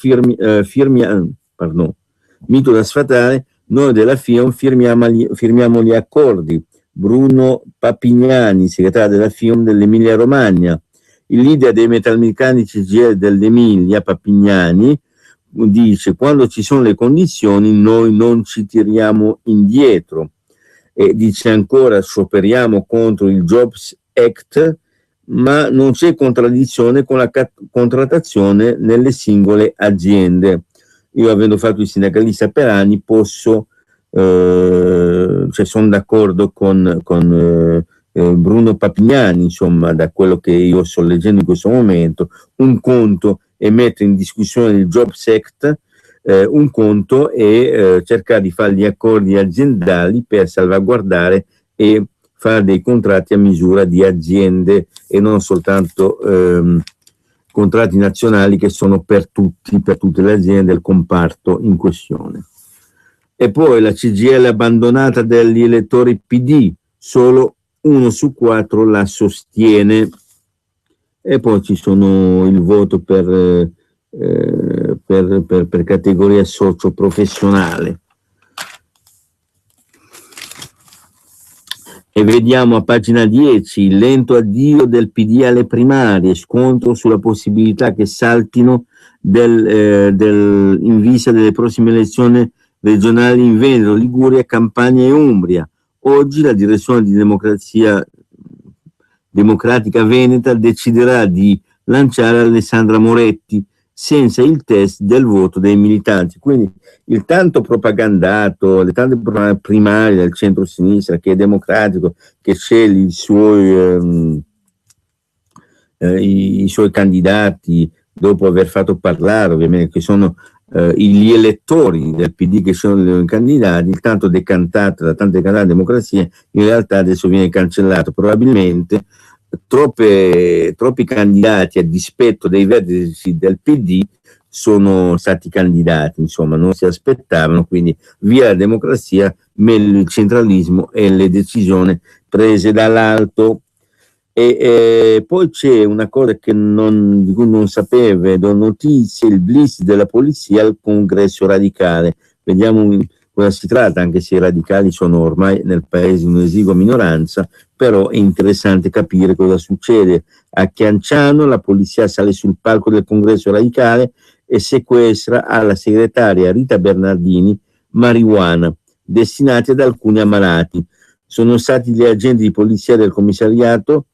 mito da sfatare, noi della FIOM firmiamo gli accordi. Bruno Papignani, segretario della FIOM dell'Emilia Romagna. Il leader dei metalmeccanici CGIL dell'Emilia, Papignani, dice: quando ci sono le condizioni noi non ci tiriamo indietro. E dice ancora: scioperiamo contro il Jobs Act, ma non c'è contraddizione con la contrattazione nelle singole aziende. Io, avendo fatto il sindacalista per anni, sono d'accordo con Bruno Papignani, insomma, da quello che io sto leggendo in questo momento. Un conto è mettere in discussione il Jobs Act, un conto è cercare di fare gli accordi aziendali per salvaguardare e fare dei contratti a misura di aziende e non soltanto contratti nazionali che sono per tutte le aziende del comparto in questione. E poi la CGIL abbandonata dagli elettori PD, solo 1 su 4 la sostiene. E poi ci sono il voto per categoria socio-professionale. E vediamo a pagina 10 il lento addio del PD alle primarie, scontro sulla possibilità che saltino in vista delle prossime elezioni regionali in Veneto, Liguria, Campania e Umbria. Oggi la direzione di Democratica Veneta deciderà di lanciare Alessandra Moretti senza il test del voto dei militanti. Quindi il tanto propagandato, le tante primarie del centro-sinistra, che è democratico, che sceglie i suoi candidati dopo aver fatto parlare, ovviamente, che sono gli elettori del PD che sono i candidati, il tanto decantato da tante cantate di democrazia, in realtà adesso viene cancellato. Probabilmente troppi candidati a dispetto dei vertici del PD sono stati candidati, insomma, non si aspettavano, quindi via la democrazia, meglio il centralismo e le decisioni prese dall'alto. E poi c'è una cosa di cui non sapevo, vedo notizie, il blitz della polizia al congresso radicale. Vediamo cosa si tratta, anche se i radicali sono ormai nel paese un'esigua minoranza, però è interessante capire cosa succede. A Chianciano la polizia sale sul palco del congresso radicale e sequestra alla segretaria Rita Bernardini marijuana destinati ad alcuni ammalati. Sono stati gli agenti di polizia del commissariato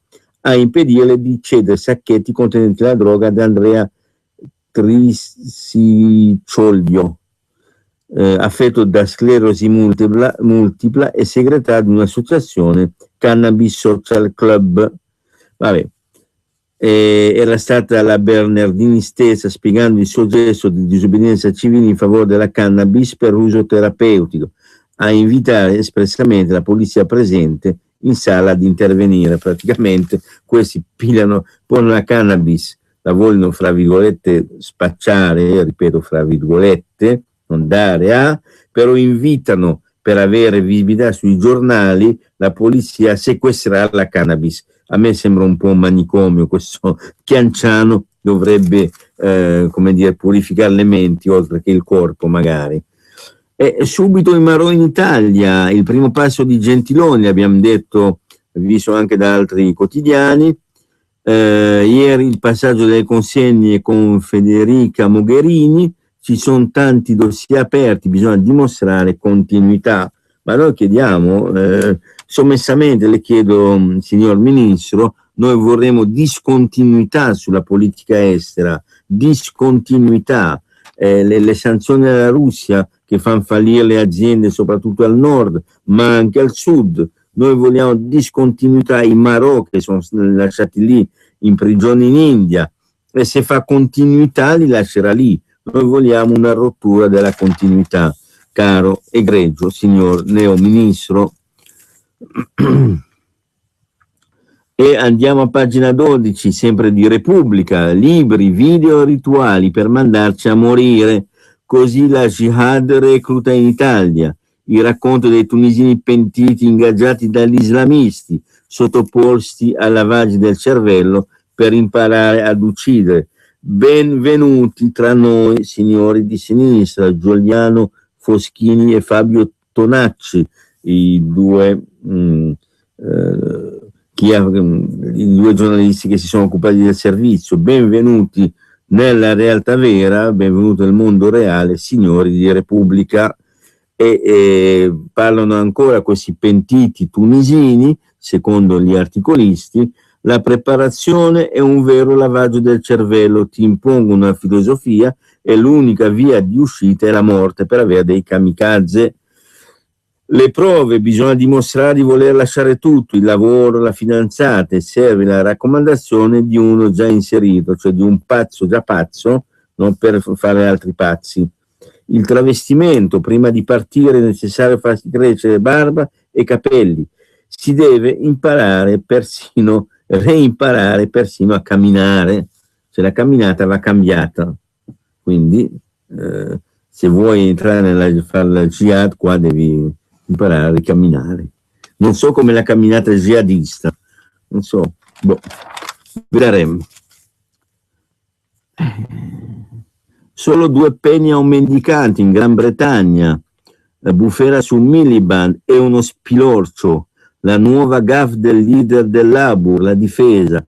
a impedirle di cedere sacchetti contenenti la droga ad Andrea Trisicioglio, affetto da sclerosi multipla e segretario di un'associazione, Cannabis Social Club. Vabbè. Era stata la Bernardini stessa, spiegando il suo gesto di disobbedienza civile in favore della cannabis per uso terapeutico, a invitare espressamente la polizia presente in sala ad intervenire. Praticamente questi pongono la cannabis, la vogliono, fra virgolette, spacciare, ripeto, fra virgolette, non dare però invitano, per avere visibilità sui giornali, la polizia a sequestrare la cannabis. A me sembra un po' un manicomio. Questo Chianciano dovrebbe purificare le menti oltre che il corpo, magari. E subito i marò in Italia, il primo passo di Gentiloni, abbiamo detto, visto anche da altri quotidiani. Ieri il passaggio delle consegne con Federica Mogherini, ci sono tanti dossier aperti, bisogna dimostrare continuità. Ma noi chiediamo, sommessamente le chiedo, signor Ministro, noi vorremmo discontinuità sulla politica estera, discontinuità. Le sanzioni alla Russia che fanno fallire le aziende soprattutto al nord, ma anche al sud. Noi vogliamo discontinuità. I marò che sono lasciati lì in prigione in India, e se fa continuità li lascerà lì. Noi vogliamo una rottura della continuità, caro egregio signor neo ministro. E andiamo a pagina 12, sempre di Repubblica, libri, video rituali per mandarci a morire, così la jihad recluta in Italia, il racconto dei tunisini pentiti ingaggiati dagli islamisti, sottoposti a lavaggi del cervello per imparare ad uccidere. Benvenuti tra noi, signori di sinistra, Giuliano Foschini e Fabio Tonacci, i due giornalisti che si sono occupati del servizio. Benvenuti nella realtà vera, benvenuti nel mondo reale, signori di Repubblica. E parlano ancora questi pentiti tunisini, secondo gli articolisti. La preparazione è un vero lavaggio del cervello, ti impongono una filosofia e l'unica via di uscita è la morte per avere dei kamikaze. Le prove, bisogna dimostrare di voler lasciare tutto, il lavoro, la fidanzata, e serve la raccomandazione di uno già inserito, cioè di un pazzo già pazzo, non per fare altri pazzi. Il travestimento, prima di partire è necessario farsi crescere barba e capelli. Si deve imparare reimparare persino a camminare, cioè la camminata va cambiata. Quindi se vuoi entrare fare la jihad, qua devi imparare a ricamminare. Non so come la camminata jihadista, non so, vedremo. Solo 2 peni a un mendicante in Gran Bretagna, la bufera su Miliband e uno spilorcio, la nuova gaffe del leader dell'Abur, la difesa,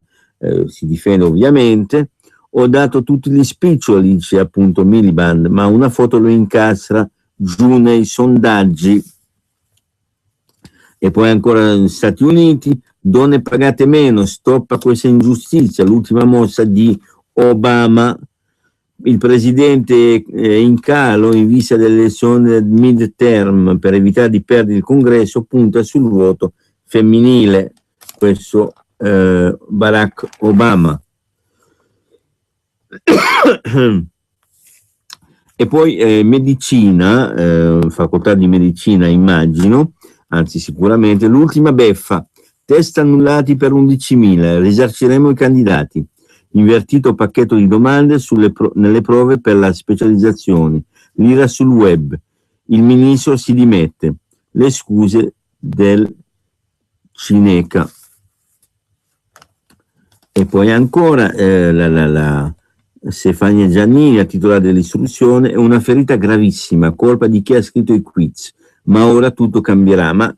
si difende ovviamente. Ho dato tutti gli spiccioli, dice appunto Miliband, ma una foto lo incastra giù nei sondaggi. E poi ancora negli Stati Uniti, donne pagate meno, stop a questa ingiustizia, l'ultima mossa di Obama. Il presidente è in calo in vista delle elezioni del midterm, per evitare di perdere il congresso punta sul voto femminile, questo Barack Obama. E poi medicina, facoltà di medicina immagino, anzi sicuramente, l'ultima beffa, test annullati per 11.000, risarciremo i candidati, invertito pacchetto di domande nelle prove per la specializzazione, l'ira sul web, il ministro si dimette, le scuse del Cineca. E poi ancora Stefania Giannini, a titolare dell'istruzione, è una ferita gravissima, colpa di chi ha scritto i quiz, ma ora tutto cambierà. Ma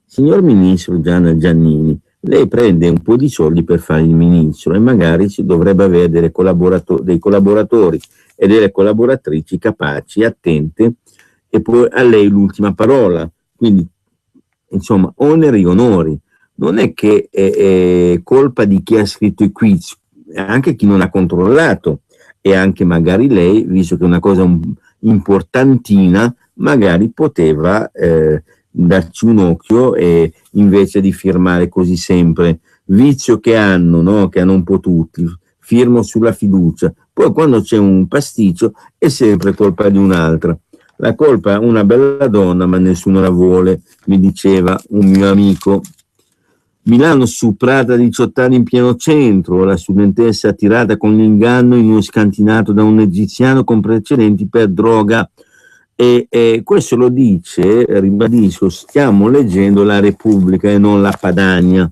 signor ministro Giannini, lei prende un po' di soldi per fare il ministro e magari si dovrebbe avere dei collaboratori e delle collaboratrici capaci, attente, e poi a lei l'ultima parola. Quindi insomma, oneri, onori. Non è che è colpa di chi ha scritto i quiz, anche chi non ha controllato, e anche magari lei, visto che è una cosa importantina, magari poteva darci un occhio e invece di firmare così sempre, vizio che hanno, no? Che hanno un po' tutti, firmo sulla fiducia, poi quando c'è un pasticcio è sempre colpa di un'altra. La colpa è una bella donna, ma nessuno la vuole, mi diceva un mio amico. Milano su Prada, 18 anni in pieno centro, la studentessa attirata con l'inganno in uno scantinato da un egiziano con precedenti per droga. E questo lo dice, ribadisco, stiamo leggendo la Repubblica e non la Padania,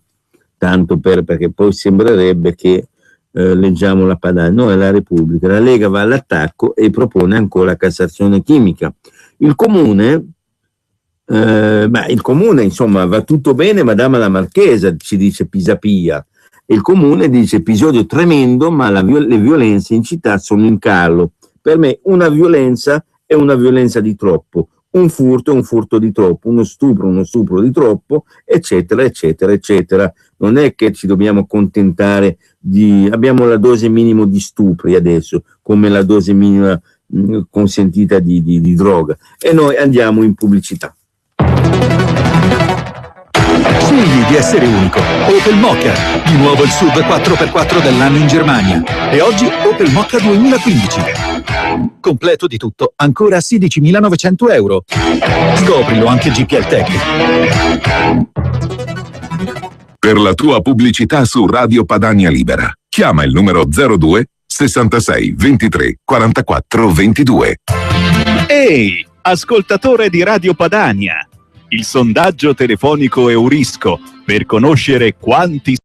tanto perché poi sembrerebbe che leggiamo la Padania. No, è la Repubblica. La Lega va all'attacco e propone ancora Cassazione chimica. Il comune insomma va tutto bene, madama la marchesa, ci dice Pisapia. Il comune dice episodio tremendo, ma le violenze in città sono in calo. Per me una violenza è una violenza di troppo, un furto è un furto di troppo, uno stupro di troppo, eccetera, eccetera, eccetera. Non è che ci dobbiamo accontentare abbiamo la dose minima di stupri adesso, come la dose minima consentita di droga. E noi andiamo in pubblicità. Scegli di essere unico. Opel Mokka, di nuovo il SUV 4x4 dell'anno in Germania. E oggi Opel Mokka 2015. Completo di tutto, ancora a 16.900 euro. Scoprilo anche GPL Tech. Per la tua pubblicità su Radio Padania Libera, chiama il numero 02 66 23 44 22. Ehi, ascoltatore di Radio Padania! Il sondaggio telefonico Eurisco per conoscere quanti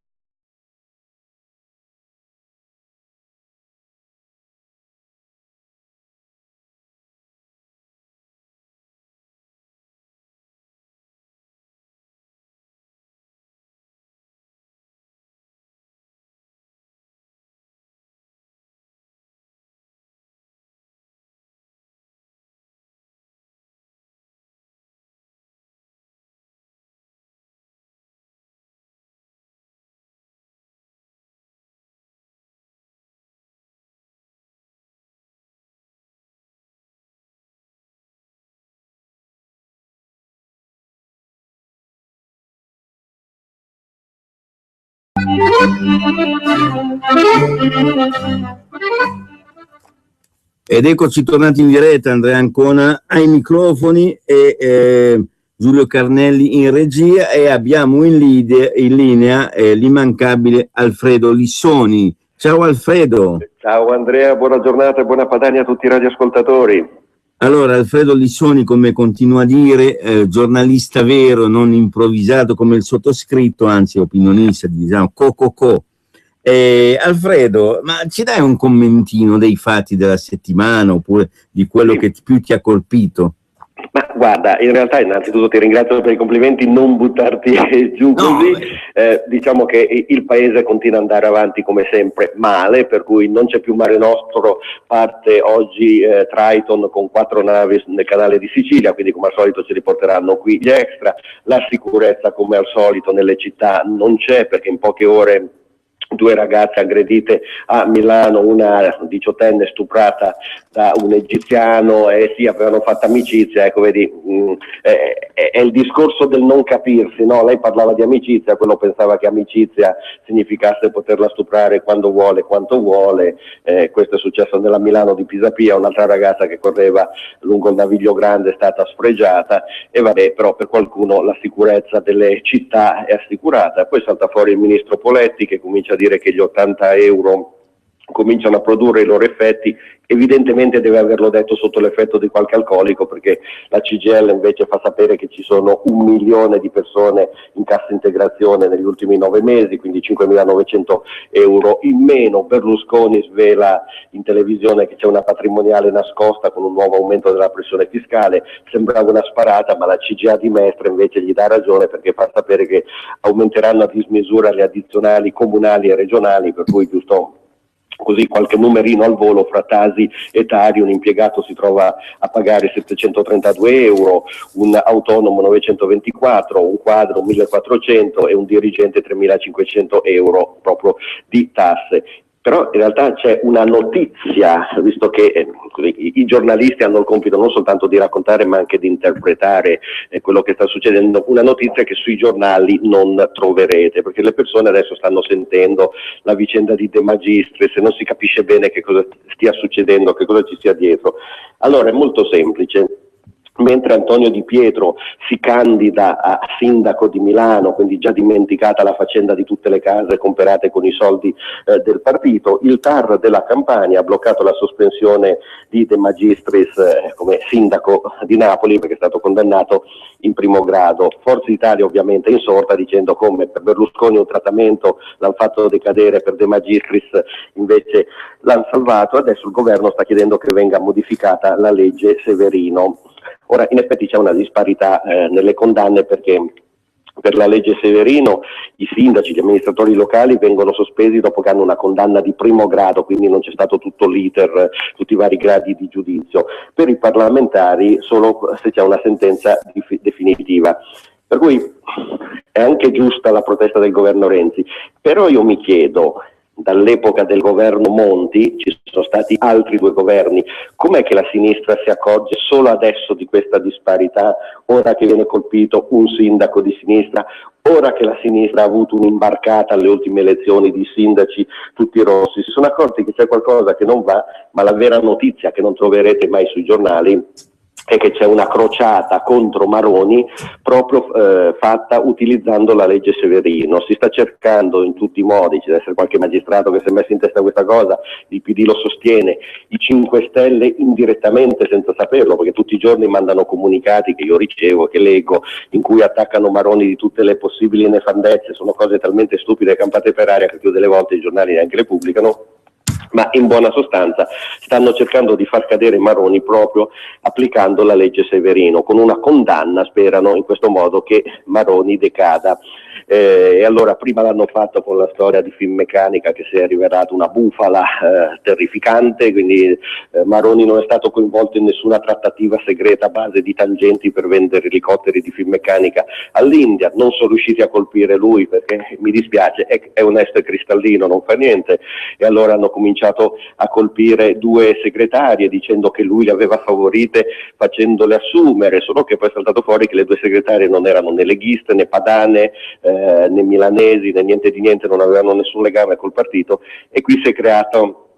Ed eccoci tornati in diretta, Andrea Ancona ai microfoni e Giulio Carnelli in regia, e abbiamo in linea l'immancabile Alfredo Lissoni. Ciao Alfredo. Ciao Andrea, buona giornata e buona Padania a tutti i radioascoltatori. Allora, Alfredo Lissoni, come continua a dire, giornalista vero, non improvvisato come il sottoscritto, anzi opinionista, diciamo, Alfredo, ma ci dai un commentino dei fatti della settimana oppure di quello che più ti ha colpito? Ma guarda, in realtà innanzitutto ti ringrazio per i complimenti, non buttarti giù così. Diciamo che il paese continua ad andare avanti come sempre male, per cui non c'è più Mare Nostro, parte oggi Triton con 4 navi nel canale di Sicilia, quindi come al solito ci riporteranno qui gli extra. La sicurezza come al solito nelle città non c'è, perché in poche ore 2 ragazze aggredite a Milano, una 18enne stuprata da un egiziano, e sì, avevano fatto amicizia, ecco, vedi, è il discorso del non capirsi, no? Lei parlava di amicizia, quello pensava che amicizia significasse poterla stuprare quando vuole, quanto vuole. Questo è successo nella Milano di Pisapia, un'altra ragazza che correva lungo il Naviglio Grande è stata sfregiata, e vabbè, però per qualcuno la sicurezza delle città è assicurata. Poi salta fuori il ministro Poletti che comincia a dire che gli 80 euro cominciano a produrre i loro effetti. Evidentemente deve averlo detto sotto l'effetto di qualche alcolico, perché la CGIL invece fa sapere che ci sono 1 milione di persone in cassa integrazione negli ultimi 9 mesi, quindi 5.900 euro in meno. Berlusconi svela in televisione che c'è una patrimoniale nascosta con un nuovo aumento della pressione fiscale. Sembrava una sparata, ma la CGA di Mestre invece gli dà ragione, perché fa sapere che aumenteranno a dismisura le addizionali comunali e regionali, per cui giusto così qualche numerino al volo: fra Tasi e Tari un impiegato si trova a pagare 732 euro, un autonomo 924, un quadro 1400 e un dirigente 3500 euro proprio di tasse. Però in realtà c'è una notizia, visto che i giornalisti hanno il compito non soltanto di raccontare ma anche di interpretare quello che sta succedendo, una notizia che sui giornali non troverete, perché le persone adesso stanno sentendo la vicenda di De Magistris e non si capisce bene che cosa stia succedendo, che cosa ci sia dietro. Allora è molto semplice. Mentre Antonio Di Pietro si candida a sindaco di Milano, quindi già dimenticata la faccenda di tutte le case comprate con i soldi del partito, il TAR della Campania ha bloccato la sospensione di De Magistris come sindaco di Napoli, perché è stato condannato in primo grado. Forza Italia ovviamente è insorta, dicendo come per Berlusconi un trattamento l'hanno fatto decadere, per De Magistris invece l'hanno salvato. Adesso il governo sta chiedendo che venga modificata la legge Severino. Ora, in effetti c'è una disparità nelle condanne, perché per la legge Severino i sindaci, gli amministratori locali vengono sospesi dopo che hanno una condanna di primo grado, quindi non c'è stato tutto l'iter, tutti i vari gradi di giudizio. Per i parlamentari solo se c'è una sentenza definitiva. Per cui è anche giusta la protesta del governo Renzi, però io mi chiedo, dall'epoca del governo Monti, ci sono stati altri 2 governi, com'è che la sinistra si accorge solo adesso di questa disparità, ora che viene colpito un sindaco di sinistra, ora che la sinistra ha avuto un'imbarcata alle ultime elezioni di sindaci tutti rossi? Si sono accorti che c'è qualcosa che non va, ma la vera notizia che non troverete mai sui giornali è che c'è una crociata contro Maroni proprio fatta utilizzando la legge Severino. Si sta cercando in tutti i modi, ci deve essere qualche magistrato che si è messo in testa questa cosa, il PD lo sostiene, i 5 Stelle indirettamente senza saperlo, perché tutti i giorni mandano comunicati che io ricevo, che leggo, in cui attaccano Maroni di tutte le possibili nefandezze, sono cose talmente stupide e campate per aria che più delle volte i giornali neanche le pubblicano. Ma in buona sostanza stanno cercando di far cadere Maroni proprio applicando la legge Severino, con una condanna, sperano in questo modo che Maroni decada. E allora prima l'hanno fatto con la storia di Finmeccanica, che si è rivelata una bufala terrificante, quindi Maroni non è stato coinvolto in nessuna trattativa segreta a base di tangenti per vendere elicotteri di Finmeccanica all'India, non sono riusciti a colpire lui perché, mi dispiace, è onesto e cristallino, non fa niente, e allora hanno cominciato a colpire 2 segretarie dicendo che lui le aveva favorite facendole assumere, solo che poi è saltato fuori che le 2 segretarie non erano né leghiste né padane, né milanesi, né niente di niente, non avevano nessun legame col partito, e qui si è creato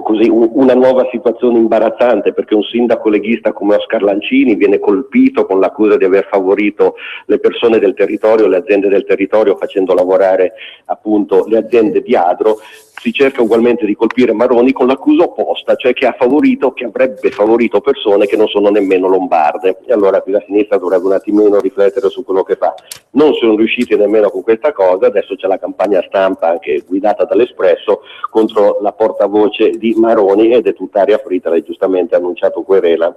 così una nuova situazione imbarazzante, perché un sindaco leghista come Oscar Lancini viene colpito con l'accusa di aver favorito le persone del territorio, le aziende del territorio, facendo lavorare appunto le aziende di agro. Si cerca ugualmente di colpire Maroni con l'accusa opposta, cioè che avrebbe favorito persone che non sono nemmeno lombarde. E allora qui la sinistra dovrebbe un attimino riflettere su quello che fa. Non sono riusciti nemmeno con questa cosa, adesso c'è la campagna stampa anche guidata dall'Espresso contro la portavoce di Maroni ed è tutta aria fritta, lei giustamente ha annunciato querela.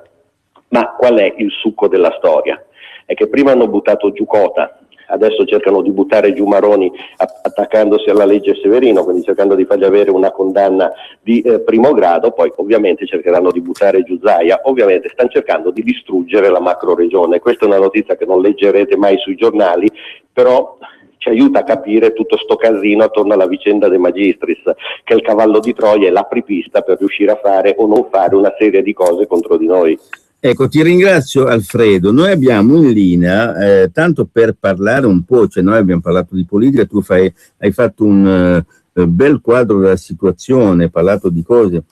Ma qual è il succo della storia? È che prima hanno buttato giù Cota, adesso cercano di buttare giù Maroni attaccandosi alla legge Severino, quindi cercando di fargli avere una condanna di primo grado, poi ovviamente cercheranno di buttare giù Zaia, ovviamente stanno cercando di distruggere la macro regione. Questa è una notizia che non leggerete mai sui giornali, però ci aiuta a capire tutto sto casino attorno alla vicenda De Magistris, che è il cavallo di Troia e l'apripista per riuscire a fare o non fare una serie di cose contro di noi. Ecco, ti ringrazio Alfredo. Noi abbiamo in linea, tanto per parlare un po', cioè noi abbiamo parlato di politica, tu hai fatto un bel quadro della situazione, hai parlato di cose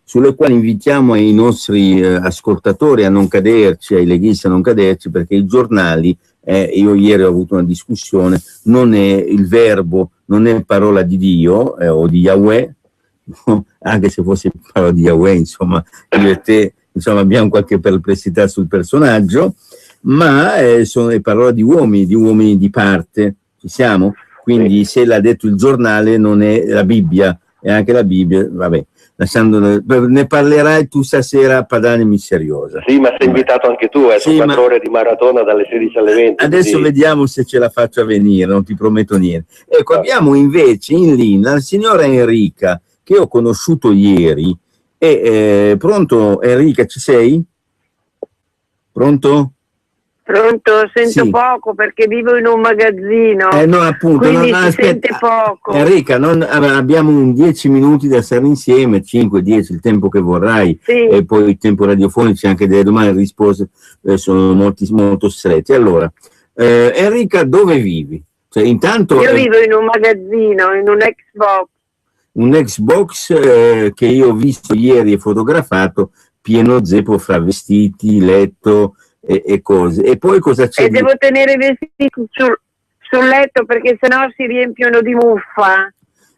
sulle quali invitiamo i nostri ascoltatori a non caderci, ai leghisti a non caderci, perché i giornali, io ieri ho avuto una discussione, non è il verbo, non è parola di Dio o di Yahweh, anche se fosse parola di Yahweh, insomma, io e te insomma abbiamo qualche perplessità sul personaggio, ma sono le parole di uomini di parte, ci siamo? Quindi se l'ha detto il giornale non è la Bibbia, e anche la Bibbia, vabbè, ne parlerai tu stasera a Padania Misteriosa. Sì, ma sei invitato anche tu, sono 4 ore di maratona dalle 16 alle 20. Adesso quindi vediamo se ce la faccio a venire, non ti prometto niente. Ecco, abbiamo invece in linea la signora Enrica, che ho conosciuto ieri. Pronto Enrica, ci sei? Pronto? Pronto, sento sì. Poco perché vivo in un magazzino. No, appunto, quindi non, si sente poco. Enrica, abbiamo 10 minuti da stare insieme, 5-10, il tempo che vorrai, sì. E poi il tempo radiofonico, anche delle domande e risposte sono molto stretti. Allora, Enrica, dove vivi? Cioè, intanto, io vivo in un magazzino, in un Xbox. Un Xbox che io ho visto ieri e fotografato, pieno zeppo fra vestiti, letto e cose. E poi cosa c'è? E devo tenere i vestiti sul letto perché sennò si riempiono di muffa.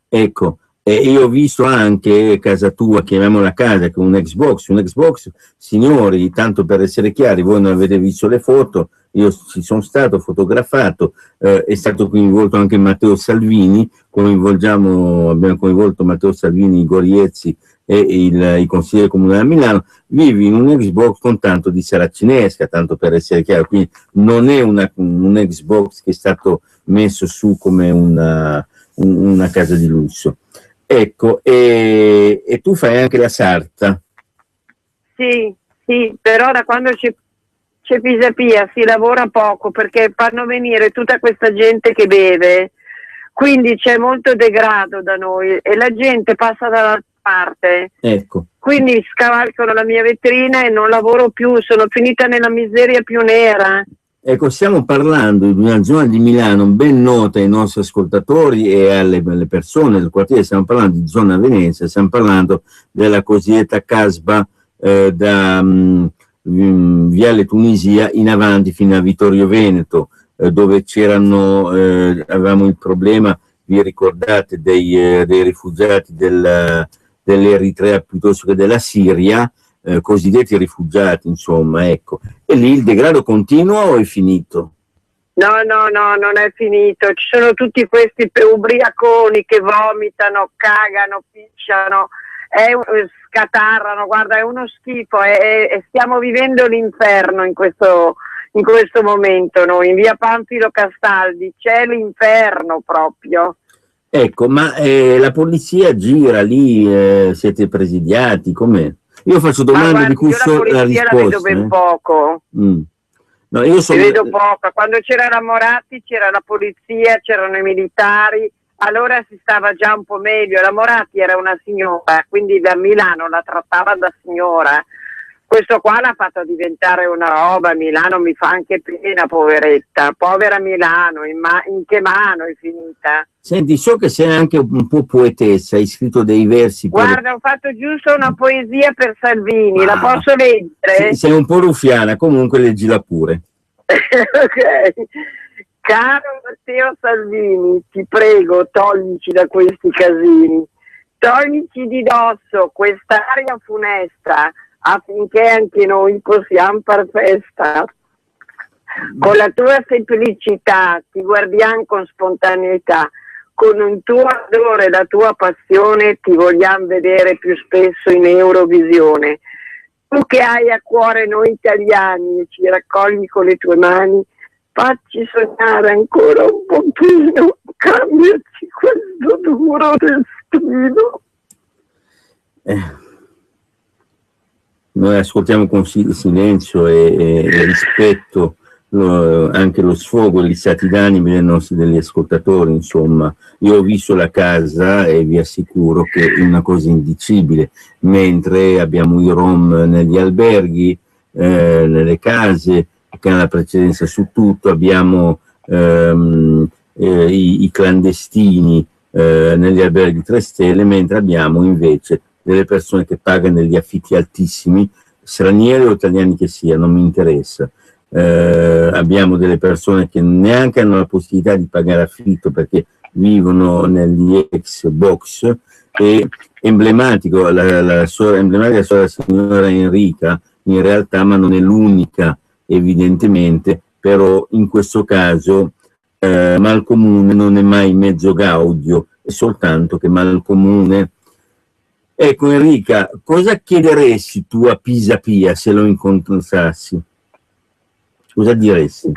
Ecco, io ho visto anche casa tua, chiamiamola casa, che un Xbox, signori, tanto per essere chiari, voi non avete visto le foto, io ci sono stato fotografato, è stato coinvolto anche Matteo Salvini, abbiamo coinvolto Matteo Salvini, Goriezzi e i consiglieri comunali a Milano. Vivi in un Xbox con tanto di saracinesca, tanto per essere chiaro, quindi non è un Xbox che è stato messo su come una casa di lusso. Ecco, e tu fai anche la sarta? Sì, però da quando c'è Pisapia si lavora poco perché fanno venire tutta questa gente che beve, quindi c'è molto degrado da noi e la gente passa dall'altra parte. Ecco. Quindi scavalcano la mia vetrina e non lavoro più, sono finita nella miseria più nera. Ecco, stiamo parlando di una zona di Milano ben nota ai nostri ascoltatori e alle persone del quartiere, stiamo parlando di zona Venezia, stiamo parlando della cosiddetta Casba da Viale Tunisia in avanti fino a Vittorio Veneto, dove avevamo il problema, vi ricordate, dei rifugiati dell'Eritrea piuttosto che della Siria, cosiddetti rifugiati, insomma, ecco. E lì il degrado continua o è finito? No, non è finito. Ci sono tutti questi ubriaconi che vomitano, cagano, picciano, scatarrano, guarda, è uno schifo e stiamo vivendo l'inferno in questo momento noi. In via Panfilo Castaldi c'è l'inferno proprio. Ecco, ma la polizia gira lì, siete presidiati, com'è? Io faccio domande di cui so la risposta. La vedo ben poco. No, io vedo poco. Quando c'era la Moratti c'era la polizia, c'erano i militari, allora si stava già un po' meglio. La Moratti era una signora, quindi da Milano la trattava da signora. Questo qua l'ha fatta diventare una roba. Milano mi fa anche pena, poveretta. Povera Milano, in che mano è finita? Senti, so che sei anche un po' poetessa, hai scritto dei versi. Guarda, ho fatto giusto una poesia per Salvini, la posso leggere? Sì, sei un po' ruffiana, comunque leggila pure. Ok. Caro Matteo Salvini, ti prego, toglici da questi casini. Toglici di dosso quest'aria funesta, affinché anche noi possiamo far festa. Con la tua semplicità ti guardiamo con spontaneità, con un tuo ardore e la tua passione ti vogliamo vedere più spesso in Eurovisione. Tu che hai a cuore noi italiani e ci raccogli con le tue mani, facci sognare ancora un pochino, cambiaci questo duro destino. Noi ascoltiamo con silenzio e rispetto anche lo sfogo e gli stati d'animo degli ascoltatori, insomma. Io ho visto la casa e vi assicuro che è una cosa indicibile, mentre abbiamo i rom negli alberghi, nelle case, che hanno la precedenza su tutto, abbiamo i clandestini negli alberghi 3 stelle, mentre abbiamo invece delle persone che pagano degli affitti altissimi, stranieri o italiani che siano, non mi interessa. Abbiamo delle persone che neanche hanno la possibilità di pagare affitto perché vivono negli ex box. E emblematico la signora Enrica in realtà, ma non è l'unica evidentemente, però in questo caso Malcomune non è mai mezzo gaudio, è soltanto che Malcomune. Ecco Enrica, cosa chiederesti tu a Pisapia se lo incontrassi? Cosa diresti?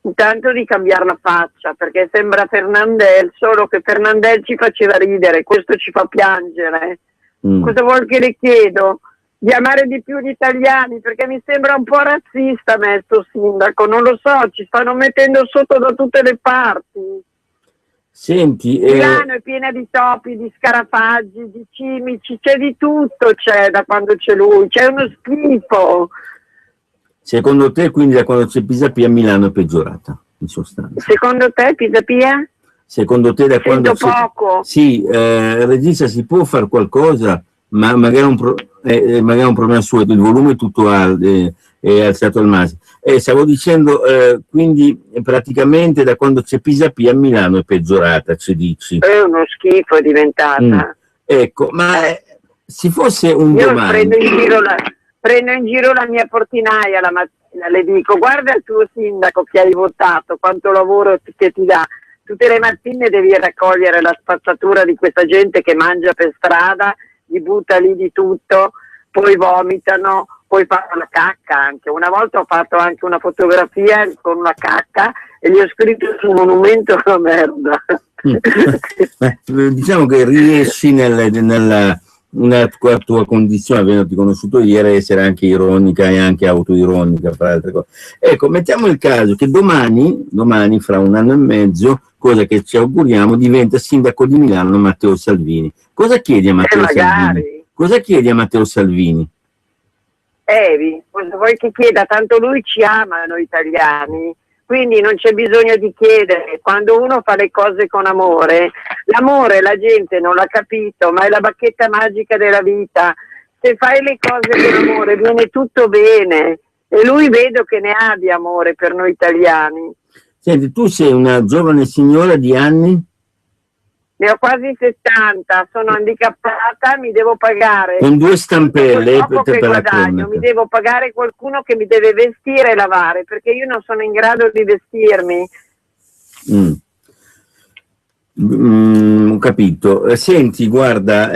Intanto di cambiare la faccia, perché sembra Fernandel, solo che Fernandel ci faceva ridere, questo ci fa piangere. Cosa vuol che le chiedo? Di amare di più gli italiani, perché mi sembra un po' razzista me sto sindaco, non lo so, ci stanno mettendo sotto da tutte le parti. Senti, Milano è piena di topi, di scarafaggi, di cimici, c'è di tutto, c'è da quando c'è lui, c'è uno schifo. Secondo te, quindi, da quando c'è Pisapia, Milano è peggiorata, in sostanza? Secondo te, Pisapia? Secondo te, da quando c'è... poco. Sì, regista, si può fare qualcosa, ma magari magari un problema suo, il volume è tutto è alzato al massimo. Stavo dicendo, quindi praticamente da quando c'è Pisapia, Milano è peggiorata, ci dici? È uno schifo, è diventata. Ecco, ma se fosse un domani... Prendo in giro la mia portinaia la mattina, le dico guarda il tuo sindaco che hai votato, quanto lavoro che ti dà, tutte le mattine devi raccogliere la spazzatura di questa gente che mangia per strada, gli butta lì di tutto, poi vomitano, poi fanno la cacca anche. Una volta ho fatto anche una fotografia con una cacca e gli ho scritto sul monumento una merda. Diciamo che riesci nella una tua condizione, avendoti conosciuto ieri, essere anche ironica e anche autoironica, fra altre cose. Ecco, mettiamo il caso che domani, fra un anno e mezzo, cosa che ci auguriamo, diventa sindaco di Milano Matteo Salvini. Cosa chiedi a Matteo Salvini? Cosa chiedi a Matteo Salvini? Cosa vuoi che chieda? Tanto lui ci ama noi italiani, quindi non c'è bisogno di chiedere. Quando uno fa le cose con amore, l'amore la gente non l'ha capito, ma è la bacchetta magica della vita. Se fai le cose con amore viene tutto bene, e lui vedo che ne ha di amore per noi italiani. Senti, tu sei una giovane signora di anni? Ne ho quasi 70, sono handicappata, mi devo pagare. Con 2 stampelle poco che guadagno, mi devo pagare qualcuno che mi deve vestire e lavare, perché io non sono in grado di vestirmi. Ho capito. Senti, guarda,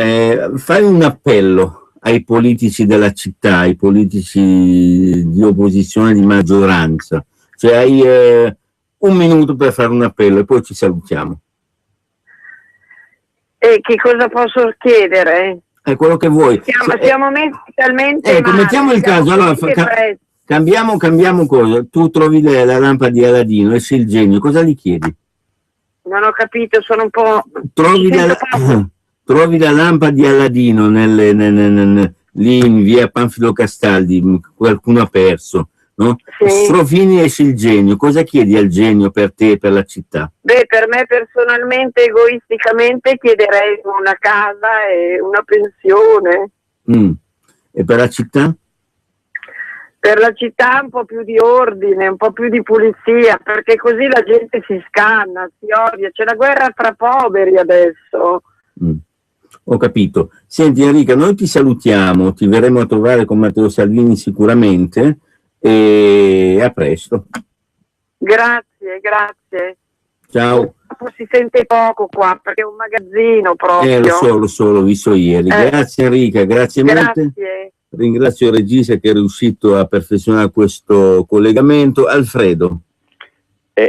fai un appello ai politici della città, ai politici di opposizione, di maggioranza. Cioè hai 1 minuto per fare un appello e poi ci salutiamo. E che cosa posso chiedere? È quello che vuoi. Siamo messi talmente male. Mettiamo il caso, allora cambiamo cosa. Tu trovi la lampada di Aladino, esce il genio, cosa gli chiedi? Non ho capito, sono un po'... Trovi la lampada di Aladino lì in via Panfilo Castaldi, qualcuno ha perso. No? Sì. Strofini, esce il genio, cosa chiedi al genio per te e per la città? Per me personalmente, egoisticamente, chiederei una casa e una pensione. E per la città? Per la città un po' più di ordine, un po' più di pulizia, perché così la gente si scanna, si odia, c'è la guerra fra poveri adesso. Ho capito. Senti Enrica, noi ti salutiamo, ti verremo a trovare con Matteo Salvini sicuramente, e a presto. Grazie. Ciao. Si sente poco qua perché è un magazzino proprio. Lo so, l'ho visto ieri. Grazie Enrica, grazie molte. Ringrazio il regista che è riuscito a perfezionare questo collegamento. Alfredo.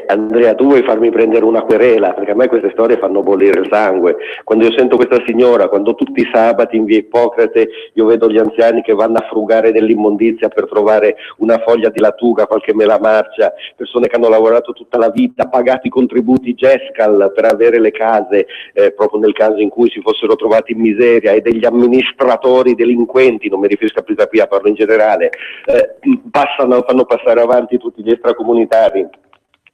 Andrea, tu vuoi farmi prendere una querela, perché a me queste storie fanno bollire il sangue. Quando io sento questa signora, quando tutti i sabati in via Ippocrate io vedo gli anziani che vanno a frugare dell'immondizia per trovare una foglia di lattuga, qualche mela marcia, persone che hanno lavorato tutta la vita, pagati i contributi GESCAL per avere le case, proprio nel caso in cui si fossero trovati in miseria, e degli amministratori delinquenti, non mi riferisco a Pisapia, parlo in generale, fanno passare avanti tutti gli extracomunitari.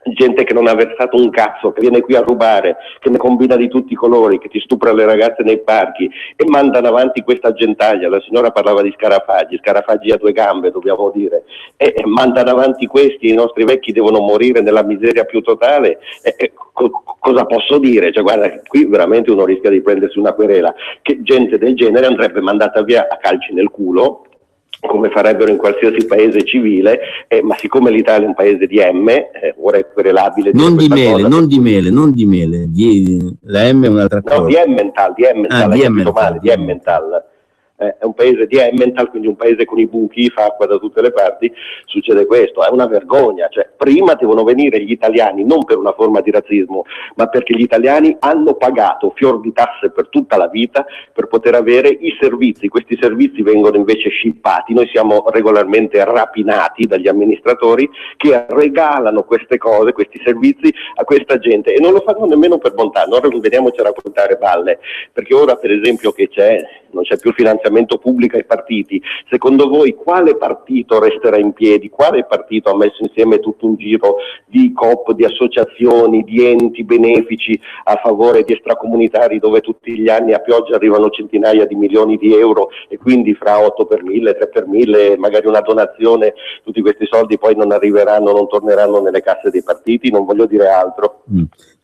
Gente che non ha versato un cazzo, che viene qui a rubare, che ne combina di tutti i colori, che ti stupra le ragazze nei parchi, e mandano avanti questa gentaglia. La signora parlava di scarafaggi a 2 gambe, dobbiamo dire, e mandano avanti questi, i nostri vecchi devono morire nella miseria più totale. Cosa posso dire? Cioè, guarda, qui veramente uno rischia di prendersi una querela, che gente del genere andrebbe mandata via a calci nel culo, come farebbero in qualsiasi paese civile, ma siccome l'Italia è un paese di M, ora è querelabile. Non di mele, la M è un'altra cosa. No, di Emmental, di Emmental. È un paese di Emmental, quindi un paese con i buchi, fa acqua da tutte le parti. Succede questo, è una vergogna. Cioè, prima devono venire gli italiani, non per una forma di razzismo, ma perché gli italiani hanno pagato fior di tasse per tutta la vita per poter avere i servizi. Questi servizi vengono invece scippati, noi siamo regolarmente rapinati dagli amministratori che regalano queste cose, questi servizi a questa gente, e non lo fanno nemmeno per bontà. Non veniamoci a raccontare balle, perché ora per esempio che non c'è più finanziamento pubblico ai partiti. Secondo voi quale partito resterà in piedi? Quale partito ha messo insieme tutto un giro di COP, di associazioni, di enti benefici a favore di extracomunitari, dove tutti gli anni a pioggia arrivano centinaia di milioni di euro, e quindi fra 8 per 1000, 3 per 1000, magari una donazione, tutti questi soldi poi non arriveranno, non torneranno nelle casse dei partiti? Non voglio dire altro.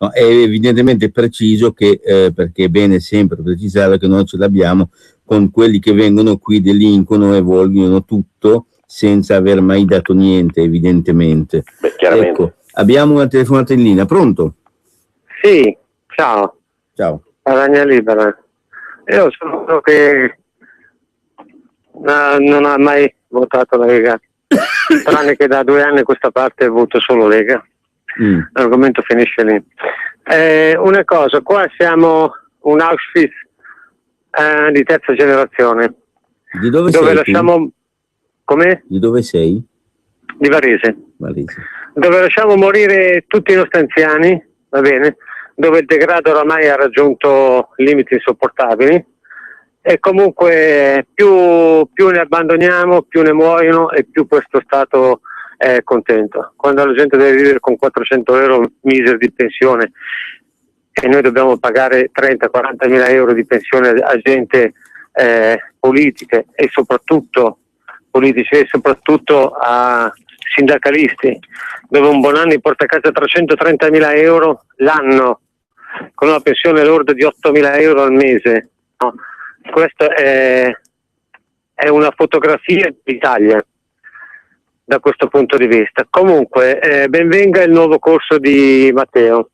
No, è evidentemente preciso che, perché è bene sempre precisare che noi ce l'abbiamo con quelli che vengono qui, delinquono e vogliono tutto senza aver mai dato niente, evidentemente. Beh, chiaramente. Ecco, abbiamo una telefonata in linea, pronto? Sì, ciao. Ciao. Padania Libera. Io sono uno che non ha mai votato la Lega, tranne che da 2 anni a questa parte voto solo Lega. L'argomento finisce lì. Una cosa, qua siamo un Auschwitz di terza generazione. Di dove sei tu? Come? Di dove sei? Di Varese. Varese. Dove lasciamo morire tutti i nostri anziani, va bene? Dove il degrado oramai ha raggiunto limiti insopportabili e comunque più ne abbandoniamo, più ne muoiono e più questo Stato è contento. Quando la gente deve vivere con 400 euro miseri di pensione e noi dobbiamo pagare 30-40 mila euro di pensione a gente politiche e soprattutto a sindacalisti, dove un Bonanni porta a casa 330 mila euro l'anno con una pensione lorda di 8 mila euro al mese. No, questa è una fotografia d'Italia da questo punto di vista. Comunque benvenga il nuovo corso di Matteo.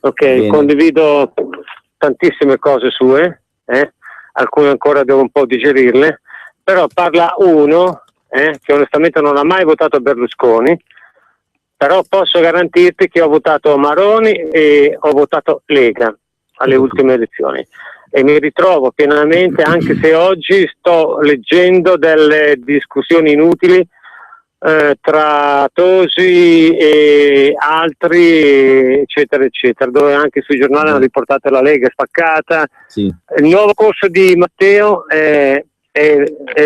Ok, bene. Condivido tantissime cose sue, alcune ancora devo un po' digerirle, però parla uno che onestamente non ha mai votato Berlusconi, però posso garantirti che ho votato Maroni e ho votato Lega alle ultime elezioni e mi ritrovo pienamente, anche se oggi sto leggendo delle discussioni inutili tra Tosi e altri eccetera eccetera, dove anche sui giornali hanno riportato la Lega spaccata. Sì. Il nuovo corso di Matteo è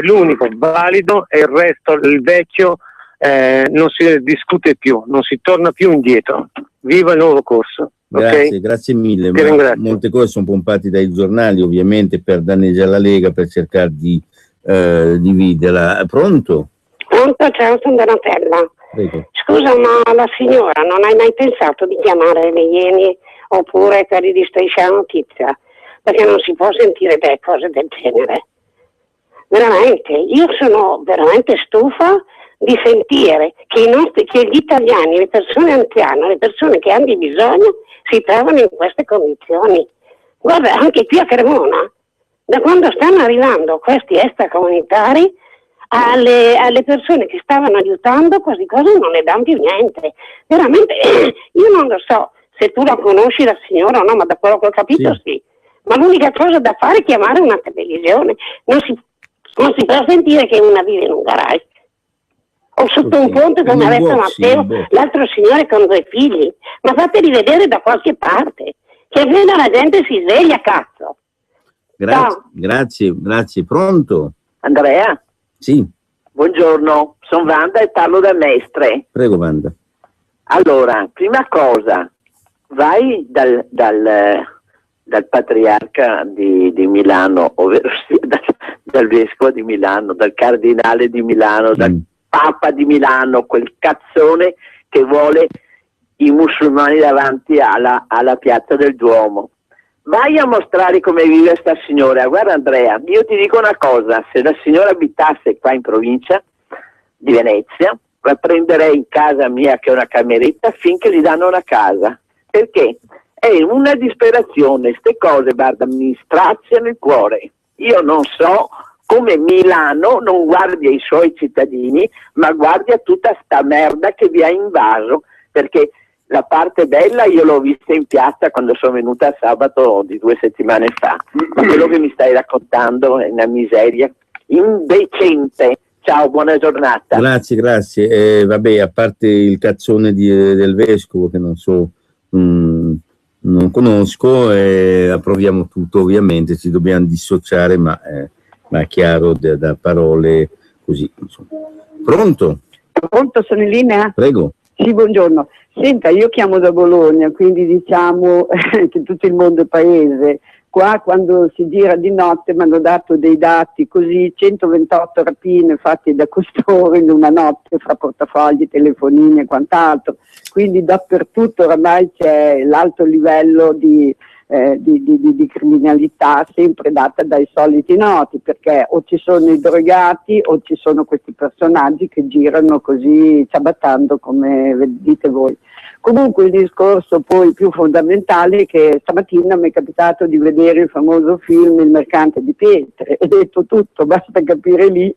l'unico valido e il resto, il vecchio, non si discute più, non si torna più indietro. Viva il nuovo corso. Grazie, okay? Grazie mille. Ma molte cose sono pompate dai giornali ovviamente per danneggiare la Lega, per cercare di dividerla. Pronto? Pronto, ciao, sono Donatella. Prego. Scusa, ma la signora non hai mai pensato di chiamare le Ieni oppure quelli di Striscia la Notizia? Perché non si può sentire delle cose del genere. Veramente, io sono veramente stufa di sentire che gli italiani, le persone anziane, le persone che hanno di bisogno si trovano in queste condizioni. Guarda, anche qui a Cremona, da quando stanno arrivando questi extracomunitari, alle persone che stavano aiutando, queste cose non le danno più niente. Veramente, io non lo so se tu la conosci la signora o no, ma da quello che ho capito sì. Ma l'unica cosa da fare è chiamare una televisione. Non si può sentire che una vive in un garage o sotto un ponte come ha detto Matteo, l'altro signore con 2 figli. Ma fateli vedere da qualche parte, che almeno la gente si sveglia, cazzo. Grazie. Pronto? Andrea? Sì. Buongiorno, sono Wanda e parlo da Mestre. Prego, Wanda. Allora, prima cosa, vai dal patriarca di Milano, ovvero dal vescovo di Milano, dal cardinale di Milano, dal papa di Milano, quel cazzone che vuole i musulmani davanti alla piazza del Duomo. Vai a mostrare come vive sta signora. Guarda Andrea, io ti dico una cosa, se la signora abitasse qua in provincia di Venezia, la prenderei in casa mia che è una cameretta finché gli danno una casa, perché è una disperazione, ste cose, guarda, mi straziano il cuore. Io non so come Milano non guardi ai suoi cittadini, ma guardi a tutta sta merda che vi ha invaso, perché la parte bella io l'ho vista in piazza quando sono venuta sabato di 2 settimane fa, ma quello che mi stai raccontando è una miseria indecente. Ciao, buona giornata. Grazie. Vabbè, a parte il cazzone del vescovo che non so, non conosco, approviamo tutto ovviamente, ci dobbiamo dissociare, ma è chiaro da parole così. Insomma. Pronto? Pronto, sono in linea? Prego. Sì, buongiorno. Senta, io chiamo da Bologna, quindi diciamo che tutto il mondo è paese. Qua quando si gira di notte mi hanno dato dei dati così, 128 rapine fatte da costoro in una notte fra portafogli, telefonini e quant'altro. Quindi dappertutto oramai c'è l'alto livello di criminalità sempre data dai soliti noti, perché o ci sono i drogati o ci sono questi personaggi che girano così ciabattando come dite voi. Comunque il discorso poi più fondamentale è che stamattina mi è capitato di vedere il famoso film Il mercante di pietre, e detto tutto, basta capire lì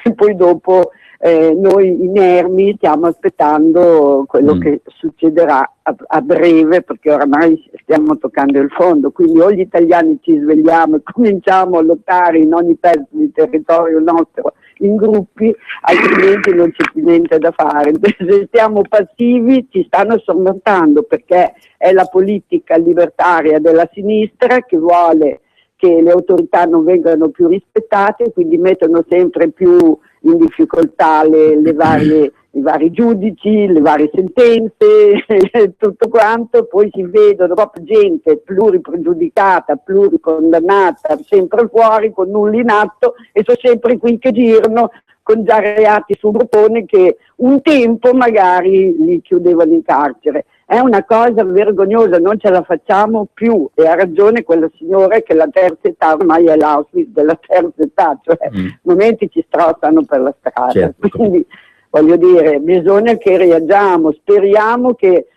e poi dopo noi inermi stiamo aspettando quello che succederà a breve, perché oramai stiamo toccando il fondo, quindi o gli italiani ci svegliamo e cominciamo a lottare in ogni pezzo di territorio nostro in gruppi, altrimenti non c'è più niente da fare. Se stiamo passivi ci stanno sormontando, perché è la politica libertaria della sinistra che vuole che le autorità non vengano più rispettate, quindi mettono sempre più in difficoltà i vari giudici, le varie sentenze, tutto quanto. Poi si vedono proprio gente pluripregiudicata, pluricondannata, sempre fuori con nulla in atto, e sono sempre qui che girano con già reati sul gruppone che un tempo magari li chiudevano in carcere. È una cosa vergognosa, non ce la facciamo più, e ha ragione quella signora che la terza età ormai è l'Auschwitz della terza età, cioè momenti ci strozzano per la strada. Certo. Quindi voglio dire, bisogna che reagiamo, speriamo che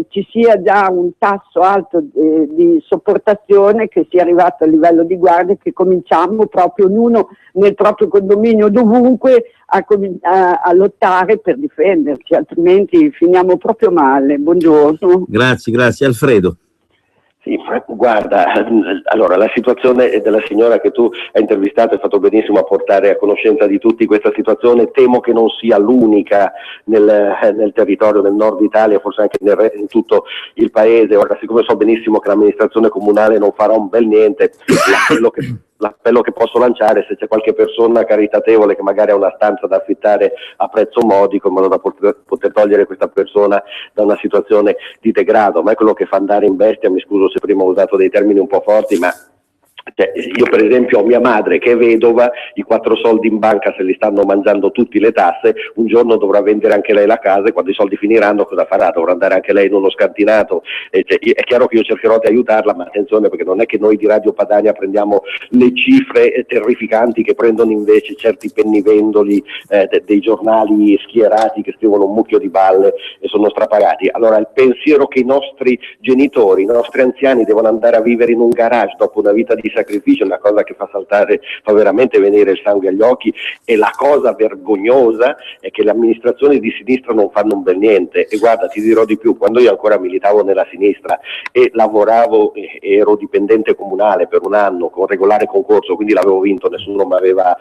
ci sia già un tasso alto di sopportazione, che sia arrivato a livello di guardia, che cominciamo proprio ognuno nel proprio condominio, dovunque, a lottare per difenderci, altrimenti finiamo proprio male. Buongiorno. Grazie. Alfredo. Sì, guarda, allora la situazione della signora che tu hai intervistato, hai fatto benissimo a portare a conoscenza di tutti questa situazione. Temo che non sia l'unica nel territorio del nord Italia, forse anche in tutto il paese. Ora, siccome so benissimo che l'amministrazione comunale non farà un bel niente, l'appello che posso lanciare, se c'è qualche persona caritatevole che magari ha una stanza da affittare a prezzo modico, in modo da poter togliere questa persona da una situazione di degrado. Ma è quello che fa andare in bestia, mi scuso se prima ho usato dei termini un po' forti, ma io per esempio ho mia madre che è vedova, i 4 soldi in banca se li stanno mangiando tutti le tasse, un giorno dovrà vendere anche lei la casa, e quando i soldi finiranno cosa farà? Dovrà andare anche lei in uno scantinato. È chiaro che io cercherò di aiutarla, ma attenzione, perché non è che noi di Radio Padania prendiamo le cifre terrificanti che prendono invece certi pennivendoli dei giornali schierati che scrivono un mucchio di balle e sono strapagati. Allora il pensiero che i nostri genitori, i nostri anziani devono andare a vivere in un garage dopo una vita di sacrificio è una cosa che fa veramente venire il sangue agli occhi, e la cosa vergognosa è che le amministrazioni di sinistra non fanno un bel niente. E guarda, ti dirò di più, quando io ancora militavo nella sinistra e lavoravo, ero dipendente comunale per un anno con regolare concorso, quindi l'avevo vinto, nessuno mi aveva